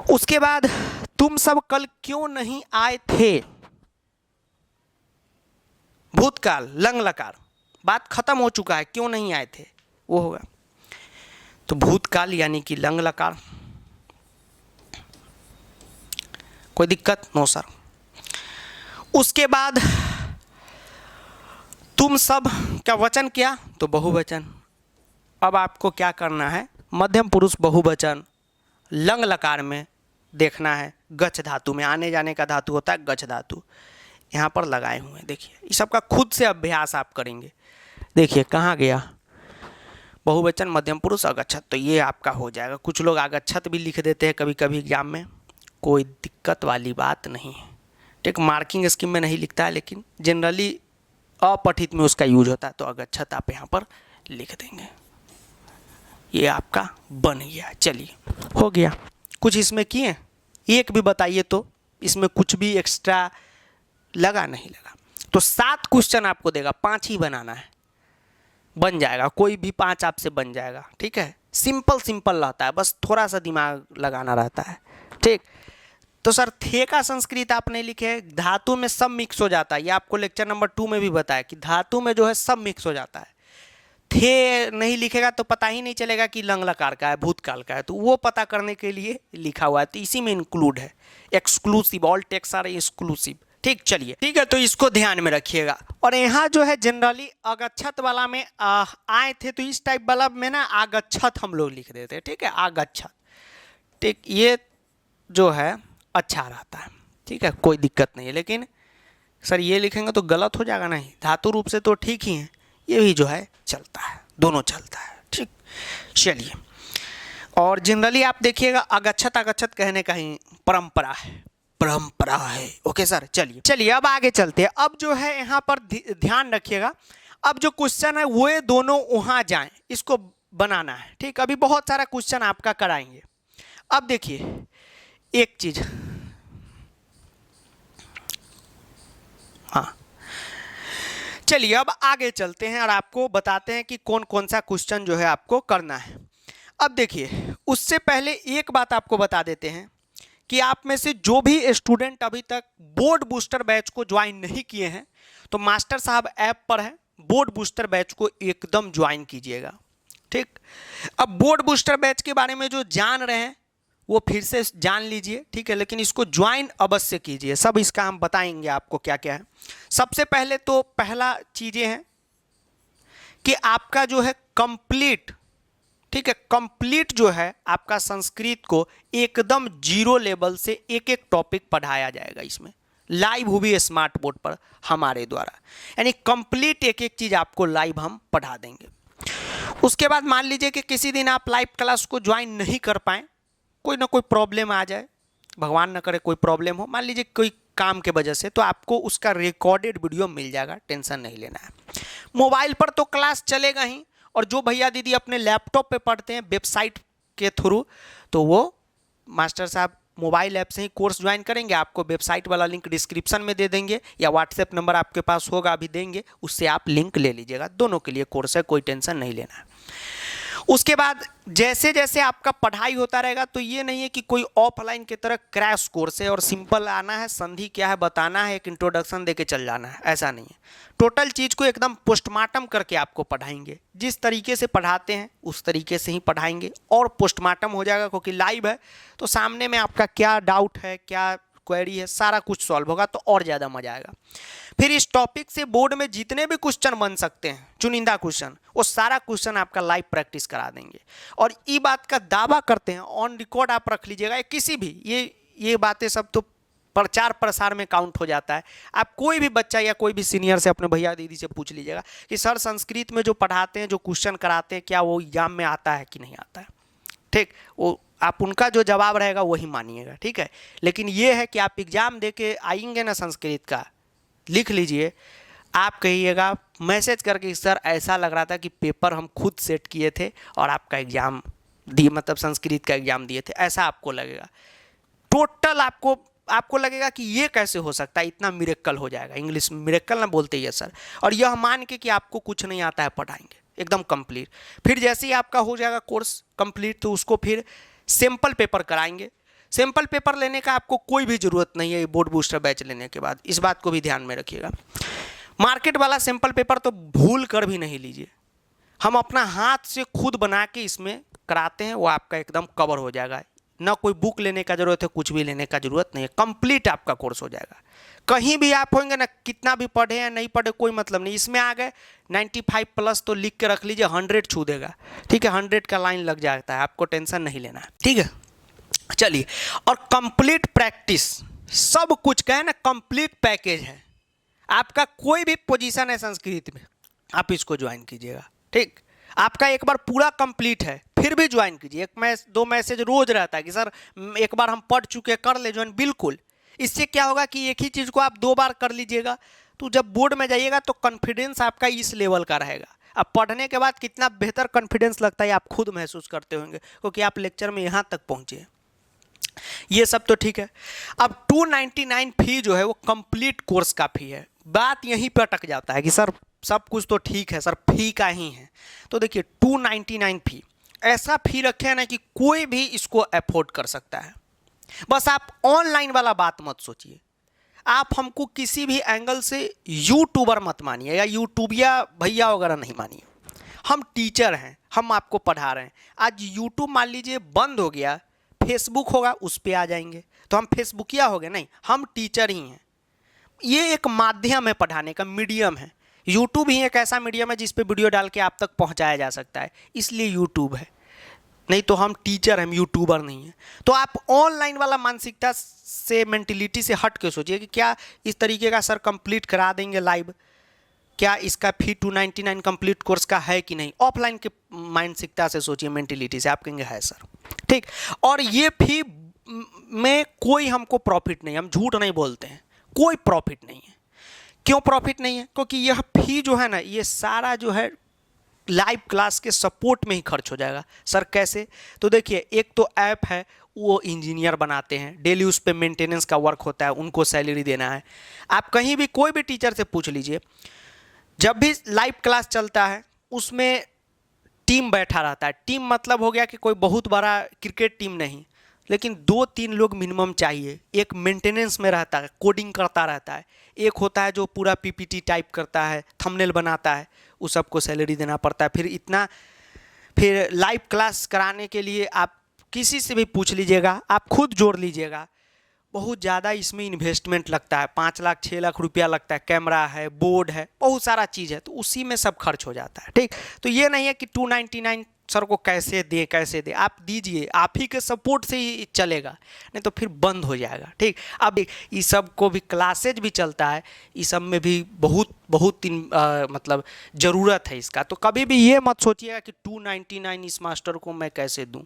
उसके बाद तुम सब कल क्यों नहीं आए थे, भूतकाल लंग लकार, बात खत्म हो चुका है, क्यों नहीं आए थे वो होगा। तो भूतकाल यानी कि लंग लकार, कोई दिक्कत नो सर। उसके बाद तुम सब क्या वचन किया तो बहुवचन। अब आपको क्या करना है, मध्यम पुरुष बहुवचन लंग लकार में देखना है, गच्छ धातु में, आने जाने का धातु होता है गच्छ धातु, यहाँ पर लगाए हुए हैं। देखिए इस सब का खुद से अभ्यास आप करेंगे। देखिए कहाँ गया, बहुवचन मध्यम पुरुष अगच्छत, तो ये आपका हो जाएगा। कुछ लोग अगच्छत भी लिख देते हैं कभी कभी एग्जाम में, कोई दिक्कत वाली बात नहीं है, ठीक। मार्किंग स्कीम में नहीं लिखता है, लेकिन जनरली अपठित में उसका यूज होता है, तो अगच्छत आप यहाँ पर लिख देंगे। ये आपका बन गया। चलिए हो गया। कुछ इसमें किए, एक भी बताइए तो, इसमें कुछ भी एक्स्ट्रा लगा नहीं लगा। तो 7 क्वेश्चन आपको देगा, 5 ही बनाना है, बन जाएगा, कोई भी 5 आपसे बन जाएगा, ठीक है। सिंपल सिंपल रहता है, बस थोड़ा सा दिमाग लगाना रहता है, ठीक। तो सर थे का संस्कृत आप नहीं लिखे, धातु में सब मिक्स हो जाता है, ये आपको लेक्चर नंबर 2 में भी बताया कि धातु में जो है सब मिक्स हो जाता है। थे नहीं लिखेगा तो पता ही नहीं चलेगा कि लंग लकार का है, भूतकाल का है, तो वो पता करने के लिए लिखा हुआ है, तो इसी में इंक्लूड है, exclusive, all text are exclusive, ठीक। चलिए ठीक है, तो इसको ध्यान में रखिएगा। और यहाँ जो है जनरली अगच्छत वाला में आए थे, तो इस टाइप वाला में ना आगच्छत हम लोग लिख देते हैं, ठीक है, आगच्छत, ठीक। ये जो है अच्छा रहता है, ठीक है, कोई दिक्कत नहीं है। लेकिन सर ये लिखेंगे तो गलत हो जाएगा, नहीं, धातु रूप से तो ठीक ही है, ये भी जो है चलता है, दोनों चलता है, ठीक। चलिए, और जनरली आप देखिएगा अगच्छत अगच्छत कहने का ही परंपरा है, परंपरा है। ओके सर, चलिए चलिए अब आगे चलते हैं। अब जो है यहाँ पर ध्यान रखिएगा, अब जो क्वेश्चन है वो दोनों वहाँ जाएं, इसको बनाना है, ठीक। अभी बहुत सारा क्वेश्चन आपका कराएंगे। अब देखिए एक चीज, हाँ चलिए अब आगे चलते हैं और आपको बताते हैं कि कौन कौन सा क्वेश्चन जो है आपको करना है। अब देखिए उससे पहले एक बात आपको बता देते हैं कि आप में से जो भी स्टूडेंट अभी तक बोर्ड बूस्टर बैच को ज्वाइन नहीं किए हैं, तो मास्टर साहब ऐप पर है, बोर्ड बूस्टर बैच को एकदम ज्वाइन कीजिएगा, ठीक। अब बोर्ड बूस्टर बैच के बारे में जो जान रहे हैं वो फिर से जान लीजिए, ठीक है, लेकिन इसको ज्वाइन अवश्य कीजिए। सब इसका हम बताएंगे आपको क्या क्या है। सबसे पहले तो पहला चीज़ें हैं कि आपका जो है कंप्लीट, ठीक है, कंप्लीट जो है आपका संस्कृत को एकदम 0 लेवल से एक एक टॉपिक पढ़ाया जाएगा इसमें, लाइव हुई स्मार्ट बोर्ड पर हमारे द्वारा, यानी कंप्लीट एक एक चीज़ आपको लाइव हम पढ़ा देंगे। उसके बाद मान लीजिए कि किसी दिन आप लाइव क्लास को ज्वाइन नहीं कर पाएँ, कोई ना कोई प्रॉब्लम आ जाए, भगवान न करे कोई प्रॉब्लम हो, मान लीजिए कोई काम के वजह से, तो आपको उसका रिकॉर्डेड वीडियो मिल जाएगा, टेंशन नहीं लेना है। मोबाइल पर तो क्लास चलेगा ही, और जो भैया दीदी अपने लैपटॉप पे पढ़ते हैं वेबसाइट के थ्रू, तो वो मास्टर साहब मोबाइल ऐप से ही कोर्स ज्वाइन करेंगे। आपको वेबसाइट वाला लिंक डिस्क्रिप्शन में दे देंगे, या व्हाट्सएप नंबर आपके पास होगा अभी देंगे, उससे आप लिंक ले लीजिएगा। दोनों के लिए कोर्स है, कोई टेंशन नहीं लेना है। उसके बाद जैसे जैसे आपका पढ़ाई होता रहेगा, तो ये नहीं है कि कोई ऑफलाइन की तरह क्रैश कोर्स है और सिंपल आना है, संधि क्या है बताना है, एक इंट्रोडक्शन देके चल जाना है, ऐसा नहीं है। टोटल चीज़ को एकदम पोस्टमार्टम करके आपको पढ़ाएंगे, जिस तरीके से पढ़ाते हैं उस तरीके से ही पढ़ाएंगे, और पोस्टमार्टम हो जाएगा क्योंकि लाइव है, तो सामने में आपका क्या डाउट है, क्या क्वेरी है, सारा कुछ सॉल्व होगा, तो और ज़्यादा मजा आएगा। फिर इस टॉपिक से बोर्ड में जितने भी क्वेश्चन बन सकते हैं, चुनिंदा क्वेश्चन, वो सारा क्वेश्चन आपका लाइव प्रैक्टिस करा देंगे। और ये बात का दावा करते हैं, ऑन रिकॉर्ड आप रख लीजिएगा, किसी भी ये बातें सब तो प्रचार प्रसार में काउंट हो जाता है। आप कोई भी बच्चा या कोई भी सीनियर से, अपने भैया दीदी से पूछ लीजिएगा कि सर संस्कृत में जो पढ़ाते हैं, जो क्वेश्चन कराते हैं, क्या वो एग्जाम में आता है कि नहीं आता है, ठीक। वो आप उनका जो जवाब रहेगा वही मानिएगा, ठीक है। लेकिन ये है कि आप एग्जाम दे के आएंगे ना, संस्कृत का लिख लीजिए, आप कहिएगा मैसेज करके सर ऐसा लग रहा था कि पेपर हम खुद सेट किए थे और आपका एग्ज़ाम दिए, मतलब संस्कृत का एग्ज़ाम दिए थे, ऐसा आपको लगेगा। टोटल आपको लगेगा कि ये कैसे हो सकता है, इतना मिरेकल हो जाएगा। इंग्लिश में मिरेकल ना बोलते ही सर। और यह मान के कि आपको कुछ नहीं आता है, पढ़ाएंगे एकदम कंप्लीट। फिर जैसे ही आपका हो जाएगा कोर्स कंप्लीट, तो उसको फिर सैम्पल पेपर कराएंगे। सिंपल पेपर लेने का आपको कोई भी ज़रूरत नहीं है ये बोर्ड बूस्टर बैच लेने के बाद, इस बात को भी ध्यान में रखिएगा। मार्केट वाला सिंपल पेपर तो भूल कर भी नहीं लीजिए, हम अपना हाथ से खुद बना के इसमें कराते हैं, वो आपका एकदम कवर हो जाएगा। ना कोई बुक लेने का ज़रूरत है, कुछ भी लेने का ज़रूरत नहीं है, कंप्लीट आपका कोर्स हो जाएगा। कहीं भी आप होंगे ना, कितना भी पढ़े या नहीं पढ़े कोई मतलब नहीं, इसमें आ गए 95 प्लस तो लिख के रख लीजिए, 100 छू देगा, ठीक है, 100 का लाइन लग जाता है, आपको टेंशन नहीं लेना है, ठीक है। चलिए, और कंप्लीट प्रैक्टिस सब कुछ का है ना, कंप्लीट पैकेज है आपका। कोई भी पोजीशन है संस्कृत में, आप इसको ज्वाइन कीजिएगा, ठीक। आपका एक बार पूरा कंप्लीट है, फिर भी ज्वाइन कीजिए। एक दो मैसेज रोज रहता है कि सर एक बार हम पढ़ चुके, कर ले ज्वाइन, बिल्कुल। इससे क्या होगा कि एक ही चीज़ को आप 2 बार कर लीजिएगा, तो जब बोर्ड में जाइएगा तो कॉन्फिडेंस आपका इस लेवल का रहेगा। अब पढ़ने के बाद कितना बेहतर कॉन्फिडेंस लगता है आप खुद महसूस करते होंगे, क्योंकि आप लेक्चर में यहाँ तक पहुँचे। ये सब तो ठीक है। अब 299 फी जो है वो कंप्लीट कोर्स का फी है। बात यहीं पर अटक जाता है कि सर सब कुछ तो ठीक है, सर फी का ही है। तो देखिए 299 फी, ऐसा फी रखे हैं ना कि कोई भी इसको अफोर्ड कर सकता है। बस आप ऑनलाइन वाला बात मत सोचिए, आप हमको किसी भी एंगल से यूट्यूबर मत मानिए या यूट्यूबिया भैया वगैरह नहीं मानिए। हम टीचर हैं, हम आपको पढ़ा रहे हैं। आज यूट्यूब मान लीजिए बंद हो गया, फेसबुक होगा, उस पर आ जाएंगे, तो हम फेसबुकिया हो गए? नहीं, हम टीचर ही हैं। ये एक माध्यम है पढ़ाने का, मीडियम है। यूट्यूब ही एक ऐसा मीडियम है जिस पे वीडियो डाल के आप तक पहुंचाया जा सकता है, इसलिए यूट्यूब है। नहीं तो हम टीचर, हम यूट्यूबर नहीं हैं। तो आप ऑनलाइन वाला मानसिकता से, मेंटिलिटी से हट के सोचिए कि क्या इस तरीके का सर कंप्लीट करा देंगे लाइव, क्या इसका फी 299 कंप्लीट कोर्स का है कि नहीं। ऑफलाइन के मानसिकता से सोचिए, मेंटिलिटी से, आप कहेंगे है सर, ठीक। और ये फी में कोई हमको प्रॉफिट नहीं, हम झूठ नहीं बोलते हैं, कोई प्रॉफिट नहीं है। क्यों प्रॉफिट नहीं है? क्योंकि यह फी जो है ना, ये सारा जो है लाइव क्लास के सपोर्ट में ही खर्च हो जाएगा। सर कैसे? तो देखिए, एक तो ऐप है, वो इंजीनियर बनाते हैं, डेली उस पर मेंटेनेंस का वर्क होता है, उनको सैलरी देना है। आप कहीं भी कोई भी टीचर से पूछ लीजिए, जब भी लाइव क्लास चलता है उसमें टीम बैठा रहता है। टीम मतलब हो गया कि कोई बहुत बड़ा क्रिकेट टीम नहीं, लेकिन 2-3 लोग मिनिमम चाहिए। एक मेंटेनेंस में रहता है, कोडिंग करता रहता है, एक होता है जो पूरा पीपीटी टाइप करता है, थंबनेल बनाता है, उस सबको सैलरी देना पड़ता है। फिर लाइव क्लास कराने के लिए आप किसी से भी पूछ लीजिएगा, आप खुद जोड़ लीजिएगा, बहुत ज़्यादा इसमें इन्वेस्टमेंट लगता है। 5 लाख 6 लाख रुपया लगता है, कैमरा है, बोर्ड है, बहुत सारा चीज़ है, तो उसी में सब खर्च हो जाता है, ठीक। तो ये नहीं है कि 299 सर को कैसे दे, आप दीजिए, आप ही के सपोर्ट से ही चलेगा, नहीं तो फिर बंद हो जाएगा, ठीक। अब इस सब को भी क्लासेज भी चलता है, इस सब में भी बहुत मतलब ज़रूरत है इसका। तो कभी भी ये मत सोचिएगा कि 299 इस मास्टर को मैं कैसे दूँ।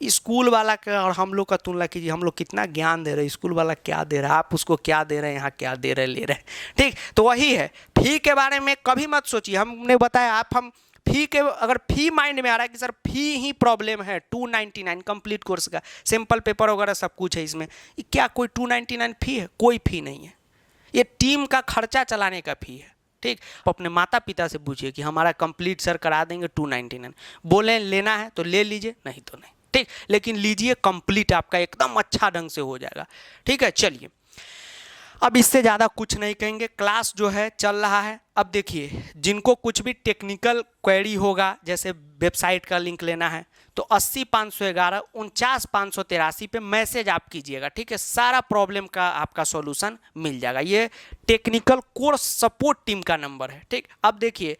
स्कूल वाला का और हम लोग का तुलना कीजिए, हम लोग कितना ज्ञान दे रहे हैं, स्कूल वाला क्या दे रहा है, आप उसको क्या दे रहे हैं, यहाँ क्या दे रहे ले रहे हैं, ठीक। तो वही है, फी के बारे में कभी मत सोचिए। हमने बताया, हम फी के, अगर फी माइंड में आ रहा है कि सर फी ही प्रॉब्लम है, 299 कंप्लीट कोर्स का, सिंपल पेपर वगैरह सब कुछ है इसमें, क्या कोई 299 फी है? कोई फी नहीं है, ये टीम का खर्चा चलाने का फी है, ठीक। अपने माता पिता से पूछिए कि हमारा कंप्लीट सर करा देंगे 299, बोले लेना है तो ले लीजिए, नहीं तो नहीं, ठीक। लेकिन लीजिए, कंप्लीट आपका एकदम अच्छा ढंग से हो जाएगा, ठीक है। चलिए, अब इससे ज़्यादा कुछ नहीं कहेंगे, क्लास जो है चल रहा है। अब देखिए, जिनको कुछ भी टेक्निकल क्वेरी होगा, जैसे वेबसाइट का लिंक लेना है, तो 80-511 49-583 पे मैसेज आप कीजिएगा, ठीक है। सारा प्रॉब्लम का आपका सॉल्यूशन मिल जाएगा। ये टेक्निकल कोर्स सपोर्ट टीम का नंबर है, ठीक। अब देखिए,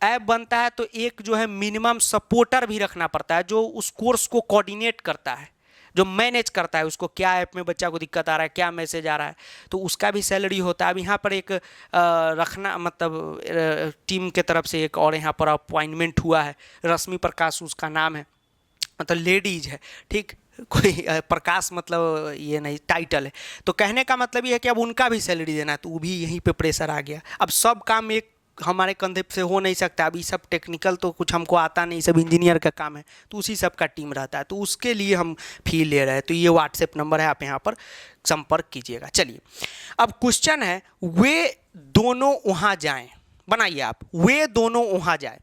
ऐप बनता है तो एक जो है मिनिमम सपोर्टर भी रखना पड़ता है, जो उस कोर्स को कोऑर्डिनेट करता है, जो मैनेज करता है उसको, क्या ऐप में बच्चा को दिक्कत आ रहा है, क्या मैसेज आ रहा है, तो उसका भी सैलरी होता है। अब यहाँ पर एक रखना, मतलब टीम के तरफ से एक और यहाँ पर अपॉइंटमेंट हुआ है, रश्मि प्रकाश उसका नाम है, मतलब लेडीज है, ठीक। कोई प्रकाश मतलब ये नहीं टाइटल है, तो कहने का मतलब ये है कि अब उनका भी सैलरी देना है, तो वो भी यहीं पे प्रेशर आ गया। अब सब काम एक हमारे कंधे से हो नहीं सकता। अभी सब टेक्निकल तो कुछ हमको आता नहीं, सब इंजीनियर का काम है, तो उसी सब का टीम रहता है, तो उसके लिए हम फी ले रहे हैं। तो ये व्हाट्सएप नंबर है, आप यहाँ पर संपर्क कीजिएगा। चलिए, अब क्वेश्चन है, वे दोनों वहाँ जाएं, बनाइए आप, वे दोनों वहाँ जाएं।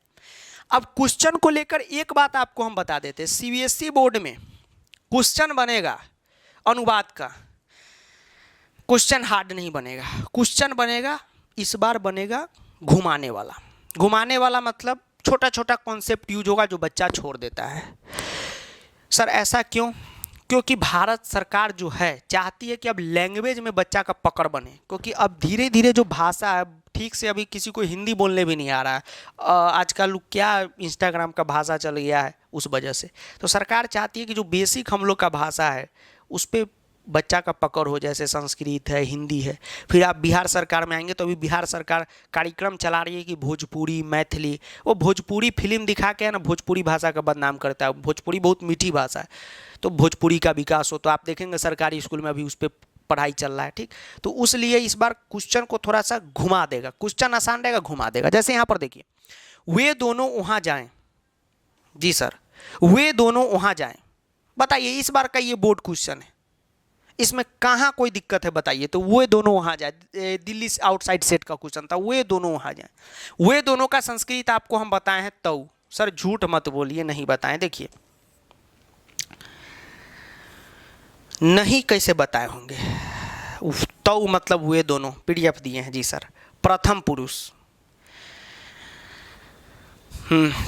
अब क्वेश्चन को लेकर एक बात आपको हम बता देते हैं, सीबीएसई बोर्ड में क्वेश्चन बनेगा अनुवाद का क्वेश्चन हार्ड नहीं बनेगा, क्वेश्चन बनेगा इस बार बनेगा घुमाने वाला। घुमाने वाला मतलब छोटा छोटा कॉन्सेप्ट यूज होगा जो बच्चा छोड़ देता है। सर ऐसा क्यों? क्योंकि भारत सरकार जो है चाहती है कि अब लैंग्वेज में बच्चा का पकड़ बने, क्योंकि अब धीरे धीरे जो भाषा है ठीक से अभी किसी को हिंदी बोलने भी नहीं आ रहा है। आजकल क्या इंस्टाग्राम का भाषा चल गया है, उस वजह से तो सरकार चाहती है कि जो बेसिक हम लोग का भाषा है उस पर बच्चा का पकड़ हो, जैसे संस्कृत है, हिंदी है। फिर आप बिहार सरकार में आएंगे तो अभी बिहार सरकार कार्यक्रम चला रही है कि भोजपुरी, मैथिली, वो भोजपुरी फिल्म दिखा के है ना भोजपुरी भाषा का बदनाम करता है। भोजपुरी बहुत मीठी भाषा है, तो भोजपुरी का विकास हो, तो आप देखेंगे सरकारी स्कूल में अभी उस पर पढ़ाई चल रहा है। ठीक, तो उसलिए इस बार क्वेश्चन को थोड़ा सा घुमा देगा, क्वेश्चन आसान रहेगा, घुमा देगा। जैसे यहाँ पर देखिए, वे दोनों वहाँ जाएं। जी सर, वे दोनों वहाँ जाएं। बताइए इस बार का ये बोर्ड क्वेश्चन है, इसमें कहाँ कोई दिक्कत है बताइए? तो वे दोनों वहाँ जाए, दिल्ली आउटसाइड सेट का क्वेश्चन था, वे दोनों वहाँ जाए। वे दोनों का संस्कृत आपको हम बताए हैं तऊ। सर झूठ मत बोलिए, नहीं बताएं। देखिए नहीं कैसे बताए होंगे, तऊ मतलब वे दोनों, पीडीएफ दिए हैं जी सर। प्रथम पुरुष,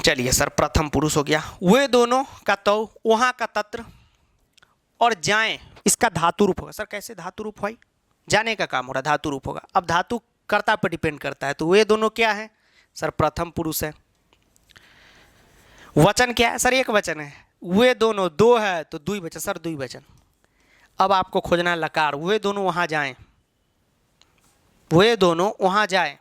चलिए सर प्रथम पुरुष हो गया। वे दोनों का तऊ, वहाँ का तत्र, और जाएं इसका धातु रूप होगा। सर कैसे धातु रूप भाई? जाने का काम हो रहा, धातु रूप होगा। अब धातु कर्ता पर डिपेंड करता है, तो वे दोनों क्या है सर? प्रथम पुरुष है। वचन क्या है सर? एक वचन है। वे दोनों दो है तो द्विवचन सर, द्विवचन। अब आपको खोजना है लकार। वे दोनों वहां जाएं, वे दोनों वहां जाएं,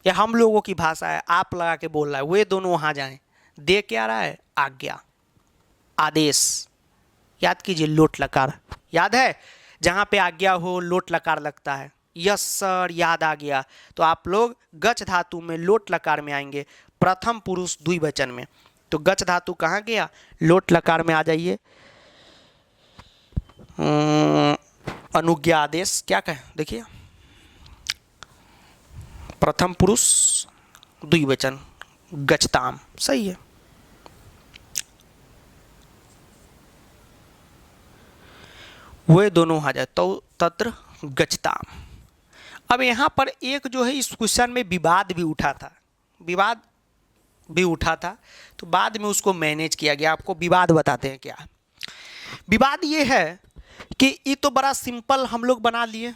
यह हम लोगों की भाषा है, आप लगा के बोल रहा है। वे दोनों वहां जाएं, दे क्या रहा है? आज्ञा, आदेश। याद कीजिए लोट लकार, याद है? जहां पे आज्ञा हो लोट लकार लगता है। यस सर याद आ गया। तो आप लोग गच धातु में लोट लकार में आएंगे, प्रथम पुरुष द्विवचन में। तो गच धातु कहाँ गया? लोट लकार में आ जाइए। अनुज्ञा आदेश क्या कहें, देखिए प्रथम पुरुष द्विवचन, गचताम, सही है। वे दोनों आ जाए तो तत्र गचताम। अब यहाँ पर एक जो है इस क्वेश्चन में विवाद भी उठा था, विवाद भी उठा था, तो बाद में उसको मैनेज किया गया। आपको विवाद बताते हैं क्या विवाद ये है कि ये तो बड़ा सिंपल हम लोग बना लिए।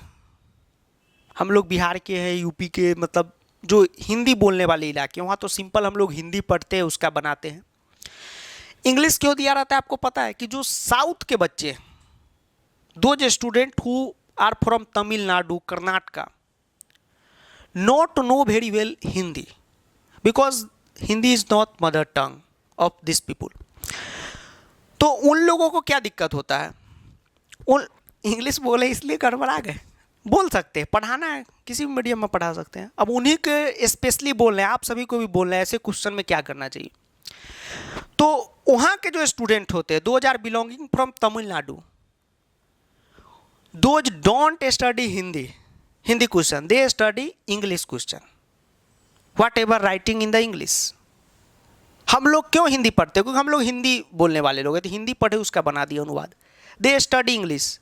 हम लोग बिहार के हैं, यूपी के, मतलब जो हिंदी बोलने वाले इलाके वहाँ तो सिंपल हम लोग हिंदी पढ़ते हैं, उसका बनाते हैं। इंग्लिश क्यों दिया रहता है आपको पता है? कि जो साउथ के बच्चे, those student who are from Tamil Nadu, Karnataka, not know very well Hindi, because Hindi is not mother tongue of this people. तो उन लोगों को क्या दिक्कत होता है? उन इंग्लिश बोले इसलिए गड़बड़ा गए। बोल सकते हैं, पढ़ाना है किसी भी मीडियम में पढ़ा सकते हैं। अब उन्हीं के स्पेशली बोल रहे हैं, आप सभी को भी बोल रहे हैं, ऐसे क्वेश्चन में क्या करना चाहिए? तो वहाँ के जो स्टूडेंट होते हैं, those are belonging from Tamil Nadu, those don't study Hindi, Hindi question, they study English question, whatever writing in the English. हम लोग क्यों हिंदी पढ़ते हैं? क्योंकि हम लोग हिंदी बोलने वाले लोग हैं, तो हिंदी पढ़े उसका बना दिया अनुवाद। दे study English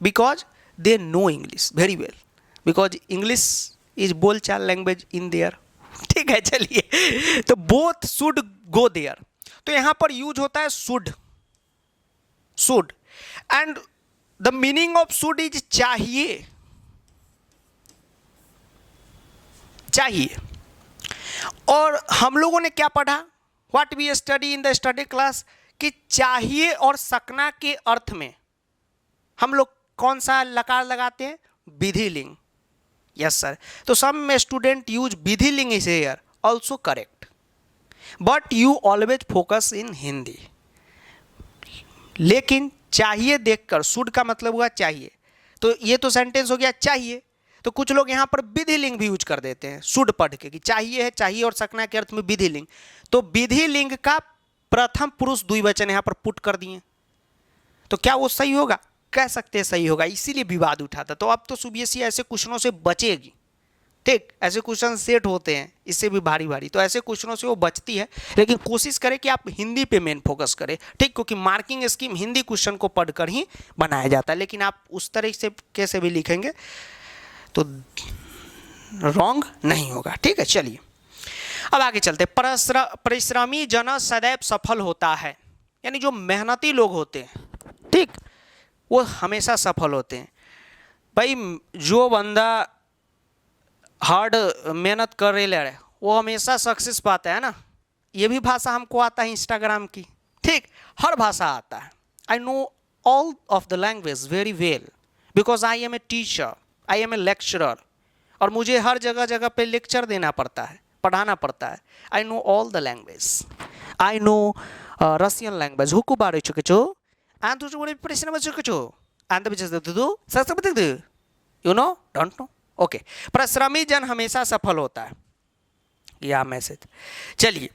because they know English very well, because English is बोलचाल लैंग्वेज इन देयर। ठीक है, चलिए, तो बोथ शुड गो देयर। तो यहां पर यूज होता है should, should, and the meaning of should is चाहिए, चाहिए। और हम लोगों ने क्या पढ़ा? What we study in the study class, कि चाहिए और सकना के अर्थ में हम लोग कौन सा लकार लगाते हैं? विधिलिंग। Yes sir. तो सम स्टूडेंट यूज विधिलिंग is here, also correct, but you always focus in Hindi. लेकिन चाहिए देखकर, शुड का मतलब हुआ चाहिए, तो ये तो सेंटेंस हो गया चाहिए। तो कुछ लोग यहाँ पर विधिलिंग भी यूज कर देते हैं शुड पढ़ के, कि चाहिए है, चाहिए और सकना के अर्थ में विधिलिंग। तो विधिलिंग का प्रथम पुरुष द्विवचन यहाँ पर पुट कर दिए, तो क्या वो सही होगा? कह सकते हैं सही होगा, इसीलिए विवाद उठा था। तो अब तो सीबीएसई ऐसे क्वेश्चनों से बचेगी, ठीक, ऐसे क्वेश्चन सेट होते हैं इससे भी भारी भारी, तो ऐसे क्वेश्चनों से वो बचती है। लेकिन कोशिश करें कि आप हिंदी पे मेन फोकस करें, ठीक, क्योंकि मार्किंग स्कीम हिंदी क्वेश्चन को पढ़कर ही बनाया जाता है। लेकिन आप उस तरह से कैसे भी लिखेंगे तो रॉन्ग नहीं होगा, ठीक है। चलिए अब आगे चलते। परिश्रमी जन सदैव सफल होता है, यानी जो मेहनती लोग होते हैं, ठीक, वो हमेशा सफल होते हैं। भाई जो बंदा हार्ड मेहनत कर रहे है वो हमेशा सक्सेस पाता है ना। ये भी भाषा हमको आता है इंस्टाग्राम की, ठीक, हर भाषा आता है। I know all of the language very well because I am a teacher, I am a lecturer, और मुझे हर जगह जगह पे लेक्चर देना पड़ता है, पढ़ाना पड़ता है। I know all the language, I know Russian language हुकू बारे चुके and तुझे बड़े प्रश्न बच चुके and the you know don't know okay. परिश्रमी जन हमेशा सफल होता है, या मैसेज। चलिए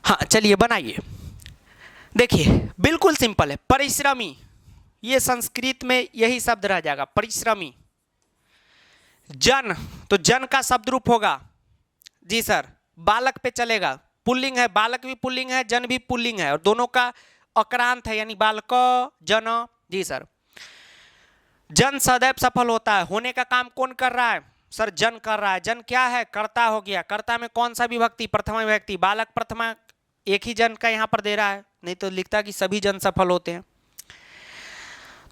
हाँ, चलिए बनाइए। देखिए बिल्कुल सिंपल है। परिश्रमी, ये संस्कृत में यही शब्द रह जाएगा, परिश्रमी। जन, तो जन का शब्द रूप होगा, जी सर, बालक पे चलेगा, पुल्लिंग है, बालक भी पुल्लिंग है, जन भी पुल्लिंग है, और दोनों का अक्रांत है, यानी बालक जन, जी सर। जन सदैव सफल होता है, होने का काम कौन कर रहा है? सर जन कर रहा है। जन क्या है? कर्ता हो गया। कर्ता में कौन सा विभक्ति? प्रथमा विभक्ति। बालक प्रथमा, एक ही जन का यहां पर दे रहा है, नहीं तो लिखता कि सभी जन सफल होते हैं।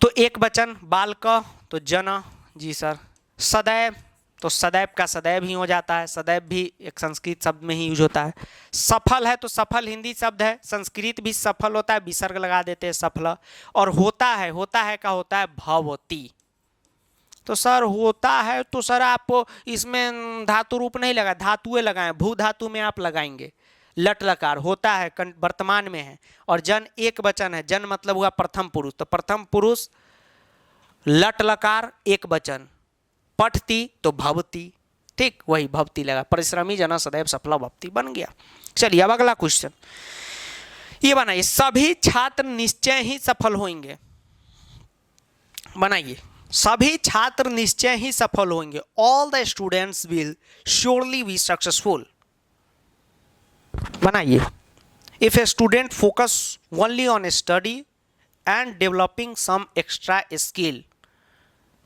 तो एक वचन बालक, तो जन, जी सर। सदैव, तो सदैव का सदैव ही हो जाता है, सदैव भी एक संस्कृत शब्द में ही यूज होता है। सफल है, तो सफल हिंदी शब्द है, संस्कृत भी सफल होता है, विसर्ग लगा देते हैं सफल। और होता है का होता है भवती। तो सर होता है, तो सर आप इसमें धातु रूप नहीं लगा, धातुएं लगाएं, भू धातु में आप लगाएंगे। लट लकार होता है वर्तमान में है, और जन एक वचन है, जन मतलब हुआ प्रथम पुरुष, तो प्रथम पुरुष लट लकार एक वचन, पठती तो भवती, ठीक, वही भवती लगा। परिश्रमी जना सदैव सफला भवती बन गया। चलिए अब अगला क्वेश्चन ये बनाइए। सभी छात्र निश्चय ही सफल होंगे, बनाइए। सभी छात्र निश्चय ही सफल होंगे, all the students will surely be successful, बनाइए। If a student focus only on study and developing some extra skill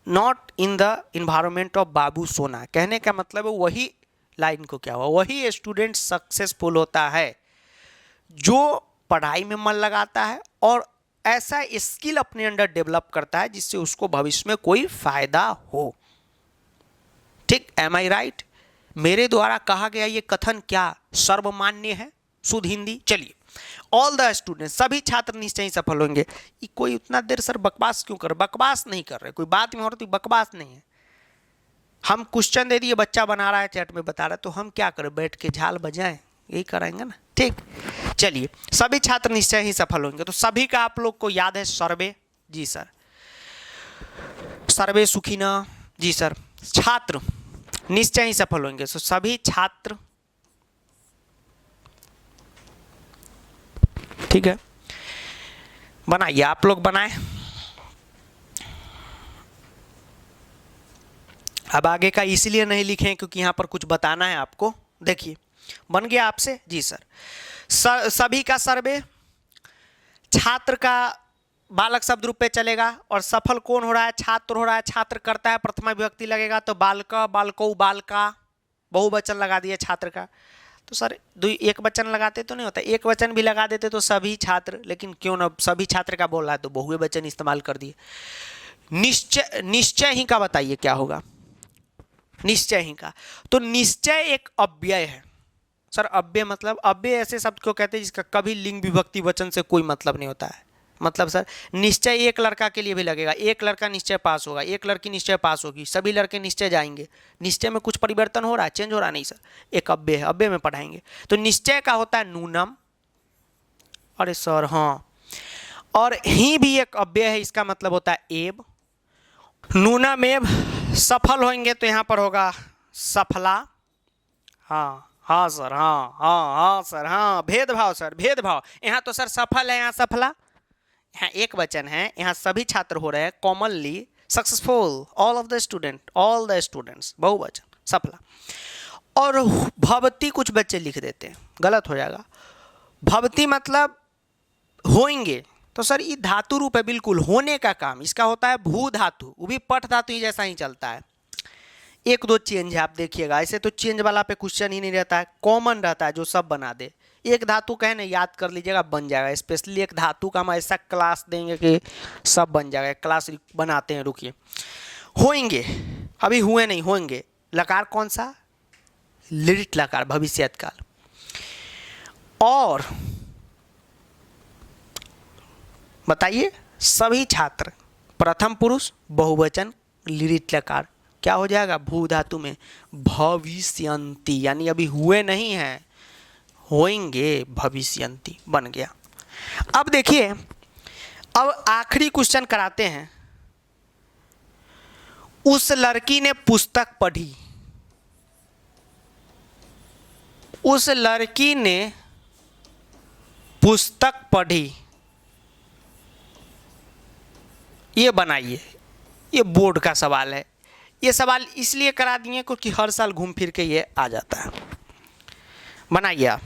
not in the environment of बाबू सोना, कहने का मतलब है वही लाइन को क्या हुआ, वही स्टूडेंट सक्सेसफुल होता है जो पढ़ाई में मन लगाता है और ऐसा स्किल अपने अंदर डेवलप करता है जिससे उसको भविष्य में कोई फायदा हो, ठीक। एम आई राइट? मेरे द्वारा कहा गया ये कथन क्या सर्वमान्य है, शुद्ध हिंदी? चलिए, ऑल द स्टूडेंट, सभी छात्र निश्चय ही सफल होंगे। कोई उतना देर सर बकवास क्यों कर, बकवास नहीं कर रहे, कोई बात में हो रही, बकवास नहीं है। हम क्वेश्चन दे दिए, बच्चा बना रहा है, चैट में बता रहा है, तो हम क्या करें, बैठ के झाल बजाएं, यही करेंगे ना, ठीक। चलिए, सभी छात्र निश्चय ही सफल होंगे, तो सभी का आप लोग को याद है सर्वे, जी सर, सर्वे सुखिना, जी सर। छात्र निश्चय ही सफल होंगे, तो सभी छात्र, ठीक है, बनाइए, आप लोग बनाएं। अब आगे का इसलिए नहीं लिखें क्योंकि यहां पर कुछ बताना है आपको। देखिए बन गया आपसे, जी सर। सभी का सर्वे, छात्र का बालक शब्द रूप पे चलेगा, और सफल कौन हो रहा है? छात्र हो रहा है, छात्र करता है, प्रथमा विभक्ति लगेगा, तो बालक, बालको, बालका, बहुवचन लगा दिया छात्र का। तो सर एक वचन लगाते तो नहीं होता, एक वचन भी लगा देते तो सभी छात्र, लेकिन क्यों ना सभी छात्र का बोल रहा है तो बहुवचन इस्तेमाल कर दिए। निश्चय, निश्चय ही का बताइए क्या होगा? निश्चय ही का, तो निश्चय एक अव्यय है। सर अव्यय मतलब, अव्यय ऐसे शब्द को कहते हैं जिसका कभी लिंग विभक्ति वचन से कोई मतलब नहीं होता है। मतलब सर निश्चय एक लड़का के लिए भी लगेगा, एक लड़का निश्चय पास होगा, एक लड़की निश्चय पास होगी, सभी लड़के निश्चय जाएंगे। निश्चय में कुछ परिवर्तन हो रहा है, चेंज हो रहा नहीं सर, एक अव्यय है, अव्यय में पढ़ाएंगे। तो निश्चय का होता है नूनम, अरे सर हाँ, और ही भी एक अव्यय है, इसका मतलब होता है एब। नूनम एब, सफल होंगे तो यहाँ पर होगा सफला, हाँ हाँ सर, हाँ हाँ हाँ सर, हाँ, भेदभाव सर, भेदभाव, यहाँ तो सर सफल है, यहाँ सफला, यहाँ एक वचन है, यहाँ सभी छात्र हो रहे हैं, commonly successful, all of the student, all the students, बहुवचन, सफला। और भवती कुछ बच्चे लिख देते हैं, गलत हो जाएगा। भवती मतलब होंगे, तो सर ये धातु रूप है, बिल्कुल होने का काम इसका होता है भू धातु, वो भी पठ धातु ही जैसा ही चलता है। एक दो चेंज है, आप देखिएगा, ऐसे तो चेंज वाला पे क्वेश्चन ही नहीं रहता है, कॉमन रहता है जो सब बना दे। एक धातु का है ना, याद कर लीजिएगा, बन जाएगा। स्पेशली एक धातु का हम ऐसा क्लास देंगे कि सब बन जाएगा। क्लास बनाते हैं, रुकिए। होंगे, अभी हुए नहीं, होंगे। लकार कौन सा? लिट लकार, भविष्यत काल। और बताइए, सभी छात्र, प्रथम पुरुष बहुवचन लिट लकार, क्या हो जाएगा भू धातु में? भविष्यंती, यानी अभी हुए नहीं हैं, होंगे, भविष्यंती बन गया। अब देखिए, अब आखिरी क्वेश्चन कराते हैं। उस लड़की ने पुस्तक पढ़ी, उस लड़की ने पुस्तक पढ़ी, ये बनाइए। ये बोर्ड का सवाल है। ये सवाल इसलिए करा दिए क्योंकि हर साल घूम फिर के ये आ जाता है। बनाइए आप।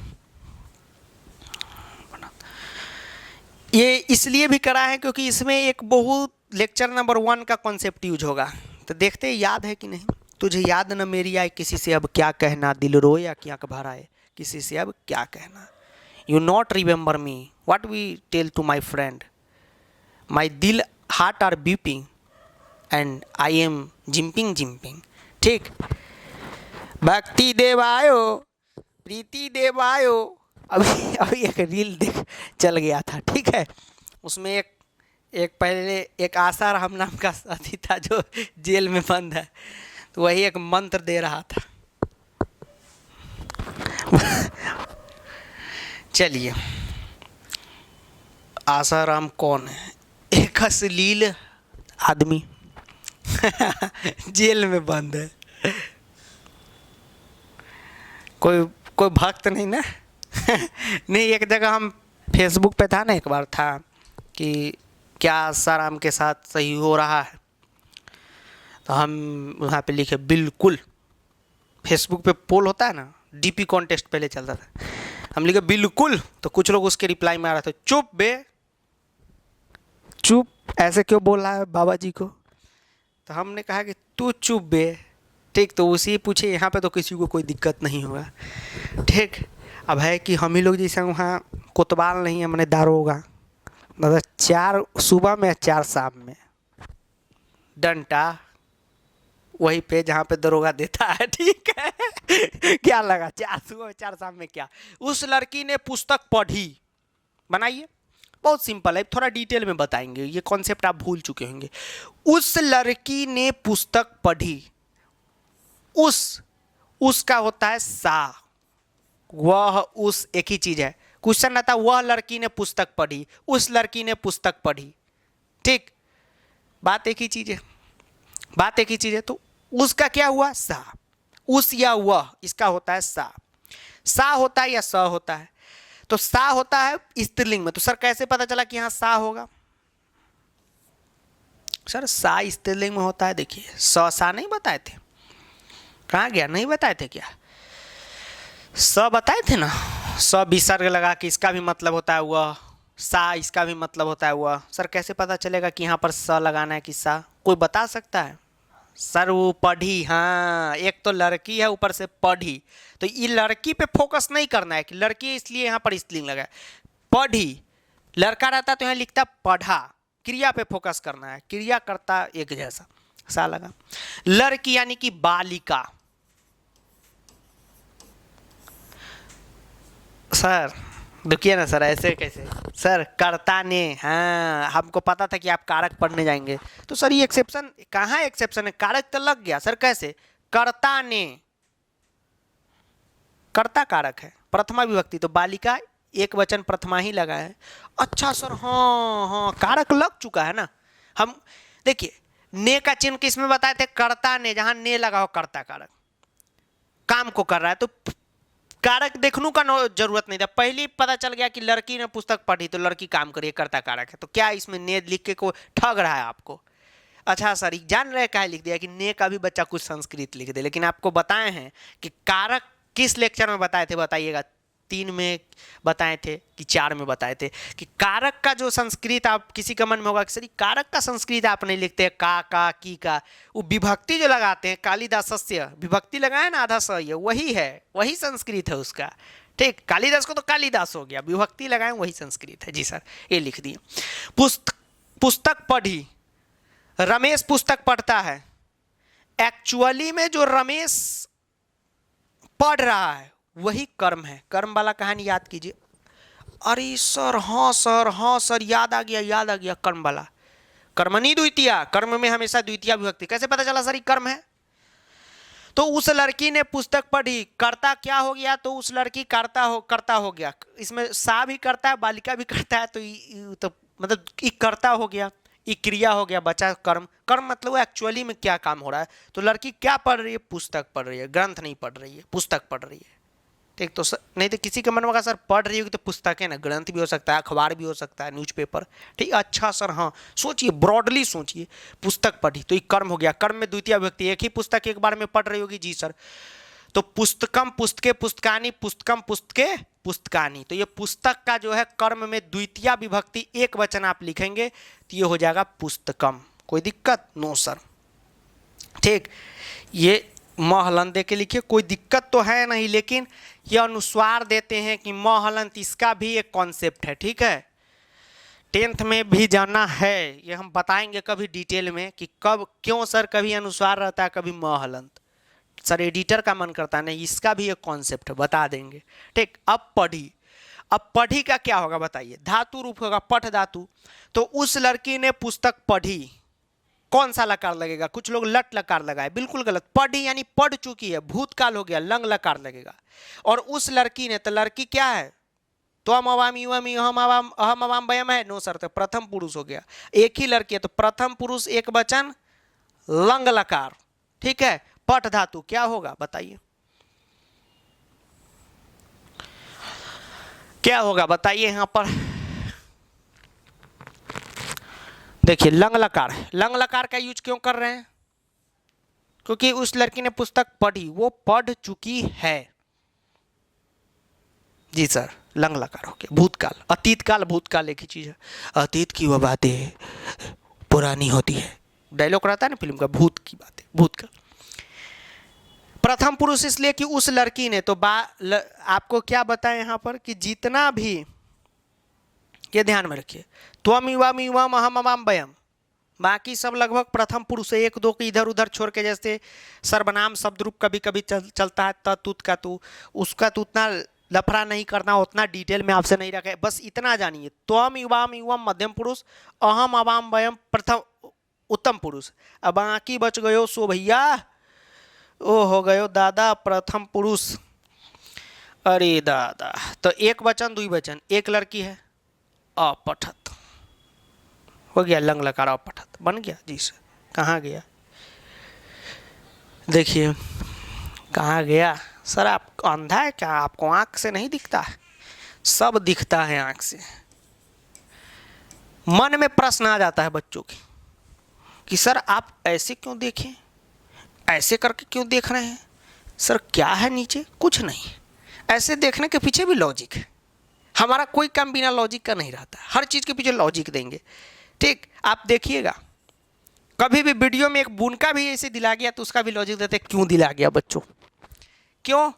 ये इसलिए भी करा है क्योंकि इसमें एक बहुत लेक्चर नंबर 1 का कॉन्सेप्ट यूज होगा, तो देखते हैं याद है कि नहीं। तुझे याद न मेरी आए, किसी से अब क्या कहना, दिल रोए या क्या भर आए, किसी से अब क्या कहना। You not remember me, what we tell to my friend, my दिल heart are beeping and I am jumping jumping. ठीक, भक्ति देवायो प्रीति देवायो। अभी एक रील देख चल गया था, ठीक है, उसमें एक पहले एक आसाराम नाम का साथी था जो जेल में बंद है, तो वही एक मंत्र दे रहा था। चलिए, आसाराम कौन है? एक अश्लील आदमी जेल में बंद है। कोई भक्त नहीं ना। नहीं, एक जगह हम फेसबुक पे था ना, एक बार था कि क्या आसाराम के साथ सही हो रहा है, तो हम वहाँ पे लिखे बिल्कुल। फेसबुक पे पोल होता है ना, डीपी कॉन्टेस्ट पहले चलता था, हम लिखे बिल्कुल, तो कुछ लोग उसके रिप्लाई में आ रहे थे, चुप बे, चुप, ऐसे क्यों बोल रहा है बाबा जी को। तो हमने कहा कि तू चुप बे। ठीक, तो उसी पूछे, यहाँ पे तो किसी को कोई दिक्कत नहीं होगा। ठीक, अब है कि हम ही लोग जैसे वहाँ कोतवाल नहीं है, मैंने दारोगा, मतलब 4 सुबह में 4 शाम में, डंटा वही पे जहाँ पे दरोगा देता है। ठीक है, क्या लगा 4 सुबह 4 शाम में क्या। उस लड़की ने पुस्तक पढ़ी, बनाइए, बहुत सिंपल है, थोड़ा डिटेल में बताएंगे, ये कॉन्सेप्ट आप भूल चुके होंगे। उस लड़की ने पुस्तक पढ़ी, उसका होता है सा, वह उस एक ही चीज है। क्वेश्चन आता वह लड़की ने पुस्तक पढ़ी, उस लड़की ने पुस्तक पढ़ी। ठीक, बात एक ही चीज है, बात एक ही चीज है। तो उसका क्या हुआ? सा। उस या वह, इसका होता है सा। सा होता है या स होता है? तो सा होता है स्त्रीलिंग में। तो सर कैसे पता चला कि यहाँ सा होगा? सर सा स्त्रीलिंग में होता है, देखिए, स सा नहीं बताए थे, कहाँ गया, नहीं बताए थे क्या? स बताए थे ना, स विसर्ग लगा के इसका भी मतलब होता है वह, सा इसका भी मतलब होता है वह। सर कैसे पता चलेगा कि यहाँ पर स लगाना है कि सा? कोई बता सकता है? सर वो पढ़ी, हाँ, एक तो लड़की है, ऊपर से पढ़ी, तो ये लड़की पे फोकस नहीं करना है कि लड़की, इसलिए यहाँ पर स्त्रीलिंग लगा है। पढ़ी, लड़का रहता तो यहाँ लिखता पढ़ा, क्रिया पे फोकस करना है, क्रिया करता एक जैसा, सा लगा। लड़की यानी कि बालिका। सर दुखिए ना सर, ऐसे कैसे? सर कर्ता ने, हाँ, हमको पता था कि आप कारक पढ़ने जाएंगे, तो सर ये एक्सेप्शन कहाँ है? एक्सेप्शन है, कारक तो लग गया। सर कैसे? कर्ता ने, कर्ता कारक है, प्रथमा विभक्ति, तो बालिका एक वचन प्रथमा ही लगा है। अच्छा सर, हाँ हाँ, कारक लग चुका है ना। हम देखिए, ने का चिन्ह किस में बताए थे? कर्ता ने, जहां ने लगा हो कर्ता कारक, काम को कर रहा है, तो कारक देखने का जरूरत नहीं था, पहले ही पता चल गया कि लड़की ने पुस्तक पढ़ी, तो लड़की काम करिए, कर्ता कारक है। तो क्या इसमें ने लिख के को ठग रहा है आपको? अच्छा सर, जान रहे क्या लिख दिया कि ने का भी बच्चा कुछ संस्कृत लिख दे, लेकिन आपको बताए हैं कि कारक किस लेक्चर में बताए थे, बताइएगा। 3 में बताए थे कि 4 में बताए थे कि कारक का जो संस्कृत, आप किसी का मन में होगा कि सर कारक का संस्कृत आप नहीं लिखते, का की का, वो विभक्ति जो लगाते हैं, कालिदासस्य विभक्ति लगाए ना, आधा स, ये वही है, वही संस्कृत है उसका। ठीक, कालिदास को तो कालिदास हो गया, विभक्ति लगाए वही संस्कृत है। जी सर, ये लिख दिए। पुस्तक पढ़ी, रमेश पुस्तक पढ़ता है। एक्चुअली में जो रमेश पढ़ रहा है वही कर्म है। कर्म वाला कहानी याद कीजिए। अरे सर हाँ सर, हाँ सर, याद आ गया, याद आ गया, कर्म वाला। कर्मणि द्वितीया, कर्म में हमेशा द्वितीया विभक्ति। कैसे पता चला सर ये कर्म है? तो उस लड़की ने पुस्तक पढ़ी, कर्ता क्या हो गया? तो उस लड़की करता हो गया। इसमें सा भी करता है, बालिका भी करता है, तो मतलब एक कर्ता हो गया, एक क्रिया हो गया, बचा कर्म। कर्म मतलब एक्चुअली में क्या काम हो रहा है। तो लड़की क्या पढ़ रही है? पुस्तक पढ़ रही है, ग्रंथ नहीं पढ़ रही है, पुस्तक पढ़ रही है। ठीक, तो नहीं तो किसी के मन में होगा सर पढ़ रही होगी तो पुस्तक है ना, ग्रंथ भी हो सकता है, अखबार भी हो सकता है, न्यूज़पेपर। ठीक, अच्छा सर, हाँ सोचिए, ब्रॉडली सोचिए। पुस्तक पढ़ी तो ये कर्म हो गया। कर्म में द्वितीय विभक्ति, एक ही पुस्तक एक बार में पढ़ रही होगी। जी सर, तो पुस्तकम पुस्तके पुस्तकानी, पुस्तकम पुस्तके पुस्तकानी। तो ये पुस्तक का जो है कर्म में द्वितीय विभक्ति एक वचन आप लिखेंगे तो ये हो जाएगा पुस्तकम। कोई दिक्कत? No sir. ठीक, ये महलन दे के लिखिए, कोई दिक्कत तो है नहीं, लेकिन ये अनुस्वार देते हैं कि महलंत, इसका भी एक कॉन्सेप्ट है। ठीक है, 10th में भी जाना है, ये हम बताएंगे कभी डिटेल में कि कब क्यों सर कभी अनुस्वार रहता है, कभी महलंत। सर एडिटर का मन करता है नहीं, इसका भी एक कॉन्सेप्ट है, बता देंगे। ठीक, अब पढ़ी। अब पढ़ी का क्या होगा बताइए? धातु रूप होगा, पठ धातु। तो उस लड़की ने पुस्तक पढ़ी, कौन सा लकार लगेगा? कुछ लोग लट लकार लगाए, बिल्कुल गलत। पढ़ी यानी पढ़ चुकी है, भूतकाल हो गया, लंग लकार लगेगा। और उस लड़की ने, तो लड़की क्या है? त्वम अवाम युवम हम अवाम अहम अवाम वयम है। नो सर, तो प्रथम पुरुष हो गया, एक ही लड़की है, तो प्रथम पुरुष एक वचन, लंग लकार। ठीक है, पठ धातु क्या होगा बताइए? क्या होगा बताइए? यहां पर देखिए, लंग लकार है। लंग लकार का यूज क्यों कर रहे हैं? क्योंकि उस लड़की ने पुस्तक पढ़ी, वो पढ़ चुकी है। जी सर, लंग लकार हो गया। भूतकाल, अतीत काल, भूतकाल एक ही चीज है। अतीत की वो बातें पुरानी होती है, डायलॉग रहता है ना फिल्म का, भूत की बातें, भूतकाल। प्रथम पुरुष इसलिए कि उस लड़की ने, तो आपको क्या बताएं यहां पर कि जितना भी, ये ध्यान में रखिए, त्वम युवम युवम अहम अवाम वयम, बाकी सब लगभग प्रथम पुरुष है। एक दो के इधर उधर छोड़ के, जैसे सर्वनाम शब्द रूप कभी कभी चलता है, तut का तू, उसका तो उतना लफड़ा नहीं करना, उतना डिटेल में आपसे नहीं रखे, बस इतना जानिए। त्वम युवाम युवम मध्यम पुरुष, अहम अवाम वयम प्रथम उत्तम पुरुष। अब बाकी बच गयो सो भैया, ओ हो गयो दादा प्रथम पुरुष। अरे दादा, तो एक वचन दुई वचन, एक लड़की है, अपठत हो गया, लंग लकार अपठत बन गया। जी सर, कहाँ गया? देखिए कहाँ गया सर? आप अंधा है क्या? आपको आंख से नहीं दिखता है? सब दिखता है आंख से। मन में प्रश्न आ जाता है बच्चों की कि सर आप ऐसे क्यों देखें, ऐसे करके क्यों देख रहे हैं? सर क्या है नीचे? कुछ नहीं। ऐसे देखने के पीछे भी लॉजिक है। हमारा कोई काम बिना लॉजिक का नहीं रहता, हर चीज़ के पीछे लॉजिक देंगे। ठीक, आप देखिएगा कभी भी वीडियो में एक बुनका भी ऐसे दिला गया तो उसका भी लॉजिक देते, क्यों दिला गया बच्चों? क्यों?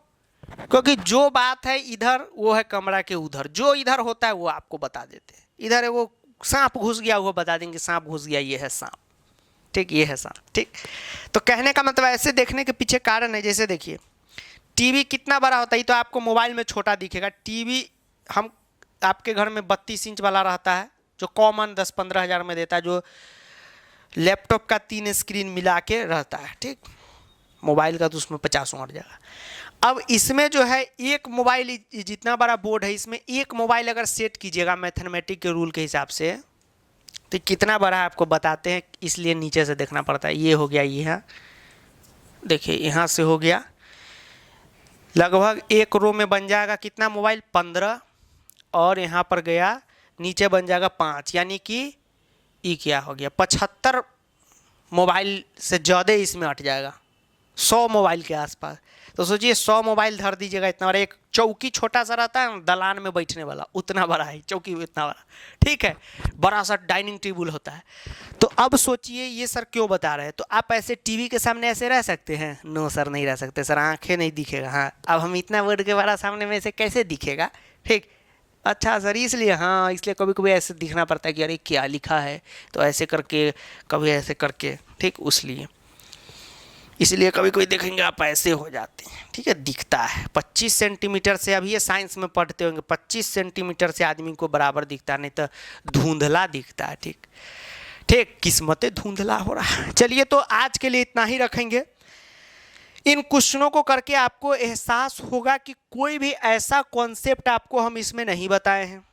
क्योंकि जो बात है इधर वो है कमरा के उधर, जो इधर होता है वो आपको बता देते हैं। इधर है वो सांप घुस गया, वो बता देंगे सांप घुस गया, ये है सांप। ठीक, ये है सांप। ठीक, तो कहने का मतलब ऐसे देखने के पीछे कारण है। जैसे देखिए टीवी कितना बड़ा होता है, तो आपको मोबाइल में छोटा दिखेगा। टीवी हम आपके घर में 32 इंच वाला रहता है, जो कॉमन 10-15 हज़ार में देता है, जो लैपटॉप का 3 स्क्रीन मिला के रहता है। ठीक, मोबाइल का तो उसमें 50 हट जाएगा। अब इसमें जो है एक मोबाइल, जितना बड़ा बोर्ड है, इसमें एक मोबाइल अगर सेट कीजिएगा मैथमेटिक के रूल के हिसाब से, तो कितना बड़ा है आपको बताते हैं, इसलिए नीचे से देखना पड़ता है। ये हो गया, ये है, देखिए यहाँ से हो गया, लगभग एक रो में बन जाएगा कितना मोबाइल? 15, और यहाँ पर गया नीचे बन जाएगा 5, यानी कि ये क्या हो गया? 75 मोबाइल से ज़्यादा इसमें हट जाएगा, 100 मोबाइल के आसपास। तो सोचिए 100 मोबाइल धर दीजिएगा, इतना बड़ा। एक चौकी छोटा सा रहता है दलान में बैठने वाला, उतना बड़ा है चौकी, इतना बड़ा, ठीक है। बड़ा सा डाइनिंग टेबल होता है। तो अब सोचिए ये सर क्यों बता रहे हैं। तो आप ऐसे टीवी के सामने ऐसे रह सकते हैं? नो सर, नहीं रह सकते सर, आंखें नहीं दिखेगा। हाँ, अब हम इतना वर्ड के बड़ा सामने में से कैसे दिखेगा, ठीक। अच्छा सर, इसलिए, हाँ, इसलिए कभी कभी ऐसे दिखना पड़ता है कि अरे क्या लिखा है, तो ऐसे करके, कभी ऐसे करके, ठीक, इसलिए कभी कोई देखेंगे आप ऐसे हो जाते हैं, ठीक है। दिखता है 25 सेंटीमीटर से, अभी ये साइंस में पढ़ते होंगे, 25 सेंटीमीटर से आदमी को बराबर दिखता है, नहीं तो धुंधला दिखता है, ठीक ठीक। किस्मतें धुंधला हो रहा है। चलिए, तो आज के लिए इतना ही रखेंगे। इन क्वेश्चनों को करके आपको एहसास होगा कि कोई भी ऐसा कॉन्सेप्ट आपको हम इसमें नहीं बताए हैं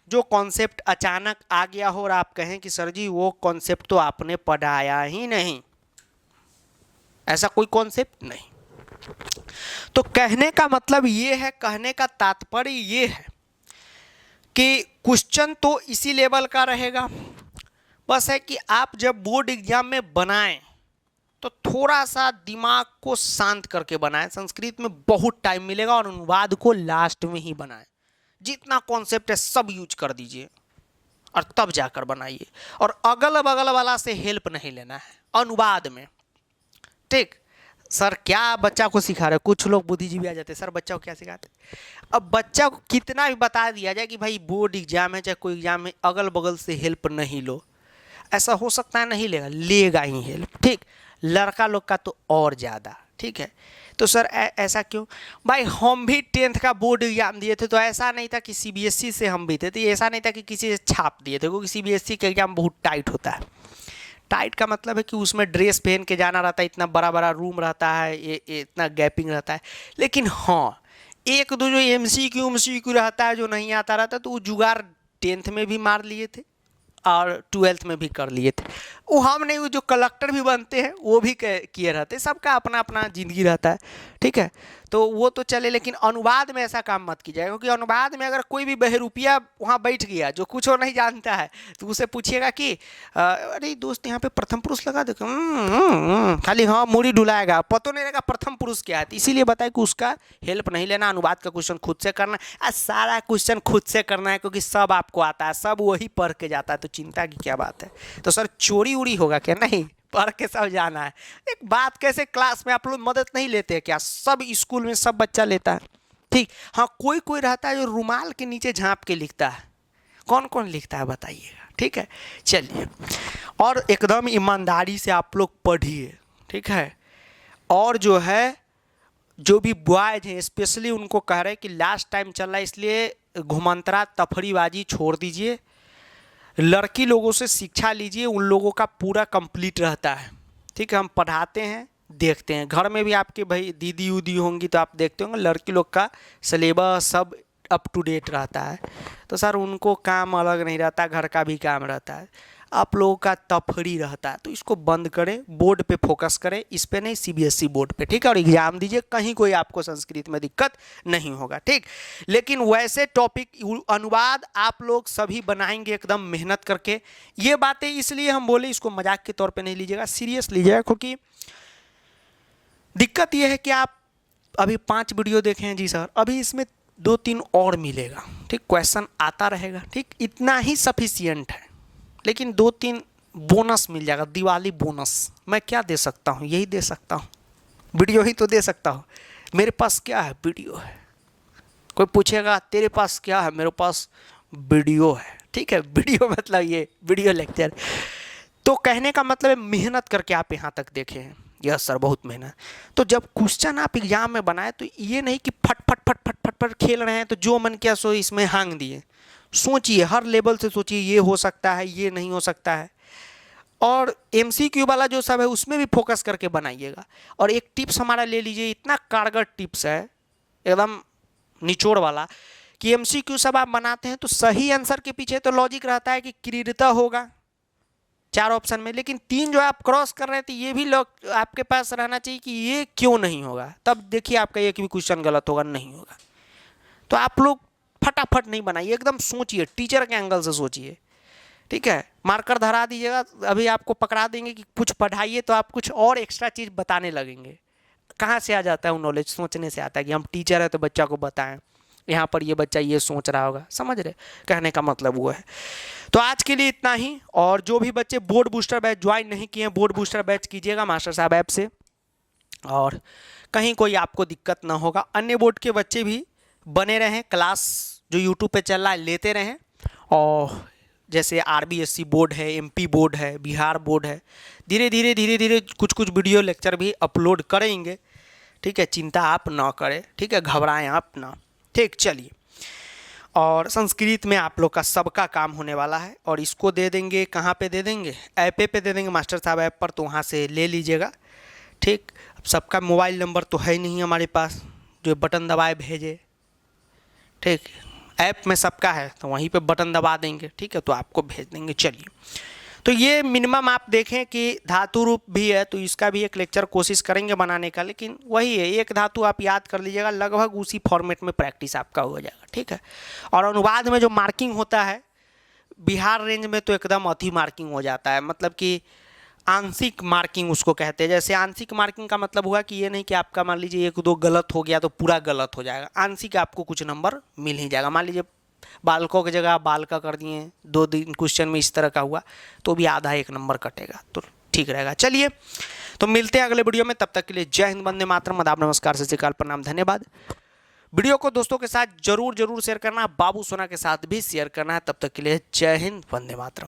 जो कॉन्सेप्ट अचानक आ गया हो और आप कहें कि सर जी वो कॉन्सेप्ट तो आपने पढ़ाया ही नहीं। ऐसा कोई कॉन्सेप्ट नहीं। तो कहने का मतलब ये है, कहने का तात्पर्य ये है कि क्वेश्चन तो इसी लेवल का रहेगा, बस है कि आप जब बोर्ड एग्जाम में बनाएं तो थोड़ा सा दिमाग को शांत करके बनाएं। संस्कृत में बहुत टाइम मिलेगा और अनुवाद को लास्ट में ही बनाएं। जितना कॉन्सेप्ट है सब यूज कर दीजिए और तब जाकर बनाइए। और अगल बगल वाला से हेल्प नहीं लेना है अनुवाद में, ठीक। सर क्या बच्चा को सिखा रहे हो? कुछ लोग बुद्धिजीवी आ जाते हैं, सर बच्चा को क्या सिखाते? अब बच्चा को कितना भी बता दिया जाए कि भाई बोर्ड एग्जाम है चाहे कोई एग्जाम है, अगल बगल से हेल्प नहीं लो, ऐसा हो सकता है नहीं लेगा, लेगा ही हेल्प, ठीक। लड़का लोग का तो और ज़्यादा, ठीक है। तो सर ऐसा क्यों? भाई हम भी 10th का बोर्ड एग्जाम दिए थे, तो ऐसा नहीं था कि सीबीएसई से हम भी थे, तो ऐसा नहीं था कि किसी से छाप दिए थे, क्योंकि सीबीएसई का एग्जाम बहुत टाइट होता है। टाइट का मतलब है कि उसमें ड्रेस पहन के जाना रहता है, इतना बड़ा बड़ा रूम रहता है, ये इतना गैपिंग रहता है। लेकिन हाँ, एक दो जो एमसीक्यू रहता है जो नहीं आता रहता, तो वो जुगाड़ 10th में भी मार लिए थे और 12th में भी कर लिए थे। वो हम नहीं, वो जो कलेक्टर भी बनते हैं वो भी किए रहते। सबका अपना अपना ज़िंदगी रहता है, ठीक है। तो वो तो चले, लेकिन अनुवाद में ऐसा काम मत कीजिएगा, क्योंकि अनुवाद में अगर कोई भी बहरूपिया वहाँ बैठ गया जो कुछ और नहीं जानता है, तो उसे पूछिएगा कि अरे दोस्त यहाँ पे प्रथम पुरुष लगा दो, खाली हाँ मूड़ी डुलाएगा, पता नहीं रहेगा प्रथम पुरुष क्या है। इसीलिए बताए कि उसका हेल्प नहीं लेना, अनुवाद का क्वेश्चन खुद से करना। सारा क्वेश्चन खुद से करना है, क्योंकि सब आपको आता है, सब वही पढ़ के जाता है, तो चिंता की क्या बात है। तो सर चोरी उड़ी होगा क्या? नहीं, पढ़ के सब जाना है। एक बात, कैसे क्लास में आप लोग मदद नहीं लेते हैं क्या? सब स्कूल में सब बच्चा लेता है, ठीक। हाँ, कोई कोई रहता है जो रुमाल के नीचे झांप के लिखता है। कौन कौन लिखता है बताइएगा, ठीक है। चलिए, और एकदम ईमानदारी से आप लोग पढ़िए, ठीक है। और जो है, जो भी बॉयज हैं स्पेशली उनको कह रहे हैं कि लास्ट टाइम चल रहा है, इसलिए घुमंतरा तफरीबाजी छोड़ दीजिए। लड़की लोगों से शिक्षा लीजिए, उन लोगों का पूरा कंप्लीट रहता है, ठीक है। हम पढ़ाते हैं, देखते हैं, घर में भी आपके भाई दीदी उदी होंगी तो आप देखते होंगे, लड़की लोग का सिलेबस सब अप टू डेट रहता है। तो सर उनको काम अलग नहीं रहता, घर का भी काम रहता है, आप लोगों का तफरी रहता है। तो इसको बंद करें, बोर्ड पे फोकस करें, इस पे नहीं, सीबीएसई बोर्ड पे, ठीक है। और एग्जाम दीजिए, कहीं कोई आपको संस्कृत में दिक्कत नहीं होगा, ठीक। लेकिन वैसे टॉपिक अनुवाद आप लोग सभी बनाएंगे एकदम मेहनत करके। ये बातें इसलिए हम बोले, इसको मजाक के तौर पे नहीं लीजिएगा, सीरियस लीजिएगा, क्योंकि दिक्कत यह है कि आप अभी 5 वीडियो देखे हैं जी सर, अभी इसमें 2-3 और मिलेगा, ठीक। क्वेश्चन आता रहेगा, ठीक, इतना ही सफिशियंट है। लेकिन 2-3 बोनस मिल जाएगा, दिवाली बोनस। मैं क्या दे सकता हूँ? यही दे सकता हूँ, वीडियो ही तो दे सकता हूँ। मेरे पास क्या है? वीडियो है। कोई पूछेगा तेरे पास क्या है? मेरे पास वीडियो है, ठीक है। वीडियो मतलब ये वीडियो लेक्चर। तो कहने का मतलब है मेहनत करके आप यहाँ तक देखे हैं। यस सर, बहुत मेहनत। तो जब क्वेश्चन आप एग्जाम में बनाए तो ये नहीं कि फट फट फट फट फट फट खेल रहे हैं, तो जो मन किया सो इसमें हांग दिए। सोचिए, हर लेवल से सोचिए, ये हो सकता है, ये नहीं हो सकता है। और एमसीक्यू वाला जो सब है उसमें भी फोकस करके बनाइएगा। और एक टिप्स हमारा ले लीजिए, इतना कारगर टिप्स है एकदम निचोड़ वाला, कि एमसीक्यू सब आप बनाते हैं तो सही आंसर के पीछे तो लॉजिक रहता है कि क्रीडता होगा 4 ऑप्शन में, लेकिन 3 जो आप क्रॉस कर रहे थे ये भी लोग आपके पास रहना चाहिए कि ये क्यों नहीं होगा। तब देखिए आपका एक भी क्वेश्चन गलत होगा, नहीं होगा। तो आप लोग फटाफट नहीं बनाइए, एकदम सोचिए, टीचर के एंगल से सोचिए, ठीक है, मार्कर धरा दीजिएगा, अभी आपको पकड़ा देंगे कि कुछ पढ़ाइए तो आप कुछ और एक्स्ट्रा चीज़ बताने लगेंगे। कहाँ से आ जाता है वो नॉलेज? सोचने से आता है कि हम टीचर है तो बच्चा को बताएं, यहाँ पर ये बच्चा ये सोच रहा होगा, समझ रहे? कहने का मतलब वो है। तो आज के लिए इतना ही, और जो भी बच्चे बोर्ड बूस्टर बैच ज्वाइन नहीं किए हैं, बोर्ड बूस्टर बैच कीजिएगा मास्टर साहब ऐप से, और कहीं कोई आपको दिक्कत ना होगा। अन्य बोर्ड के बच्चे भी बने रहें, क्लास जो यूट्यूब पे चल रहा है लेते रहें, और जैसे आरबीएससी बोर्ड है, एमपी बोर्ड है, बिहार बोर्ड है, धीरे धीरे कुछ कुछ वीडियो लेक्चर भी अपलोड करेंगे। ठीक है, चिंता आप ना करें, ठीक है, घबराएं आप ना। ठीक, चलिए, और संस्कृत में आप लोग का सबका काम होने वाला है, और इसको दे देंगे, कहाँ पे दे देंगे? ऐप पे दे देंगे, मास्टर साहब ऐप पर, तो वहाँ से ले लीजिएगा। ठीक, अब सबका मोबाइल नंबर तो है नहीं हमारे पास जो बटन दबाए भेजे। ठीक, ऐप में सबका है तो वहीं पे बटन दबा देंगे, ठीक है, तो आपको भेज देंगे। चलिए, तो ये मिनिमम आप देखें कि धातु रूप भी है, तो इसका भी एक लेक्चर कोशिश करेंगे बनाने का, लेकिन वही है, एक धातु आप याद कर लीजिएगा, लगभग उसी फॉर्मेट में प्रैक्टिस आपका हो जाएगा। ठीक है, और अनुवाद में जो मार्किंग होता है बिहार रेंज में तो एकदम अति मार्किंग हो जाता है, मतलब कि आंशिक मार्किंग उसको कहते हैं। जैसे आंशिक मार्किंग का मतलब हुआ कि ये नहीं कि आपका मान लीजिए एक दो गलत हो गया तो पूरा गलत हो जाएगा, आंशिक आपको कुछ नंबर मिल ही जाएगा। मान लीजिए बालकों की जगह बाल का कर दिए, 2 दिन क्वेश्चन में इस तरह का हुआ तो भी आधा 1 नंबर कटेगा, तो ठीक रहेगा। चलिए, तो मिलते हैं अगले वीडियो में, तब तक के लिए जय हिंद, वंदे मातरम, आदाब, नमस्कार, सत श्री अकाल, प्रणाम, धन्यवाद। वीडियो को दोस्तों के साथ जरूर शेयर करना, बाबू सोना के साथ भी शेयर करना है। तब तक के लिए जय हिंद, वंदे मातरम।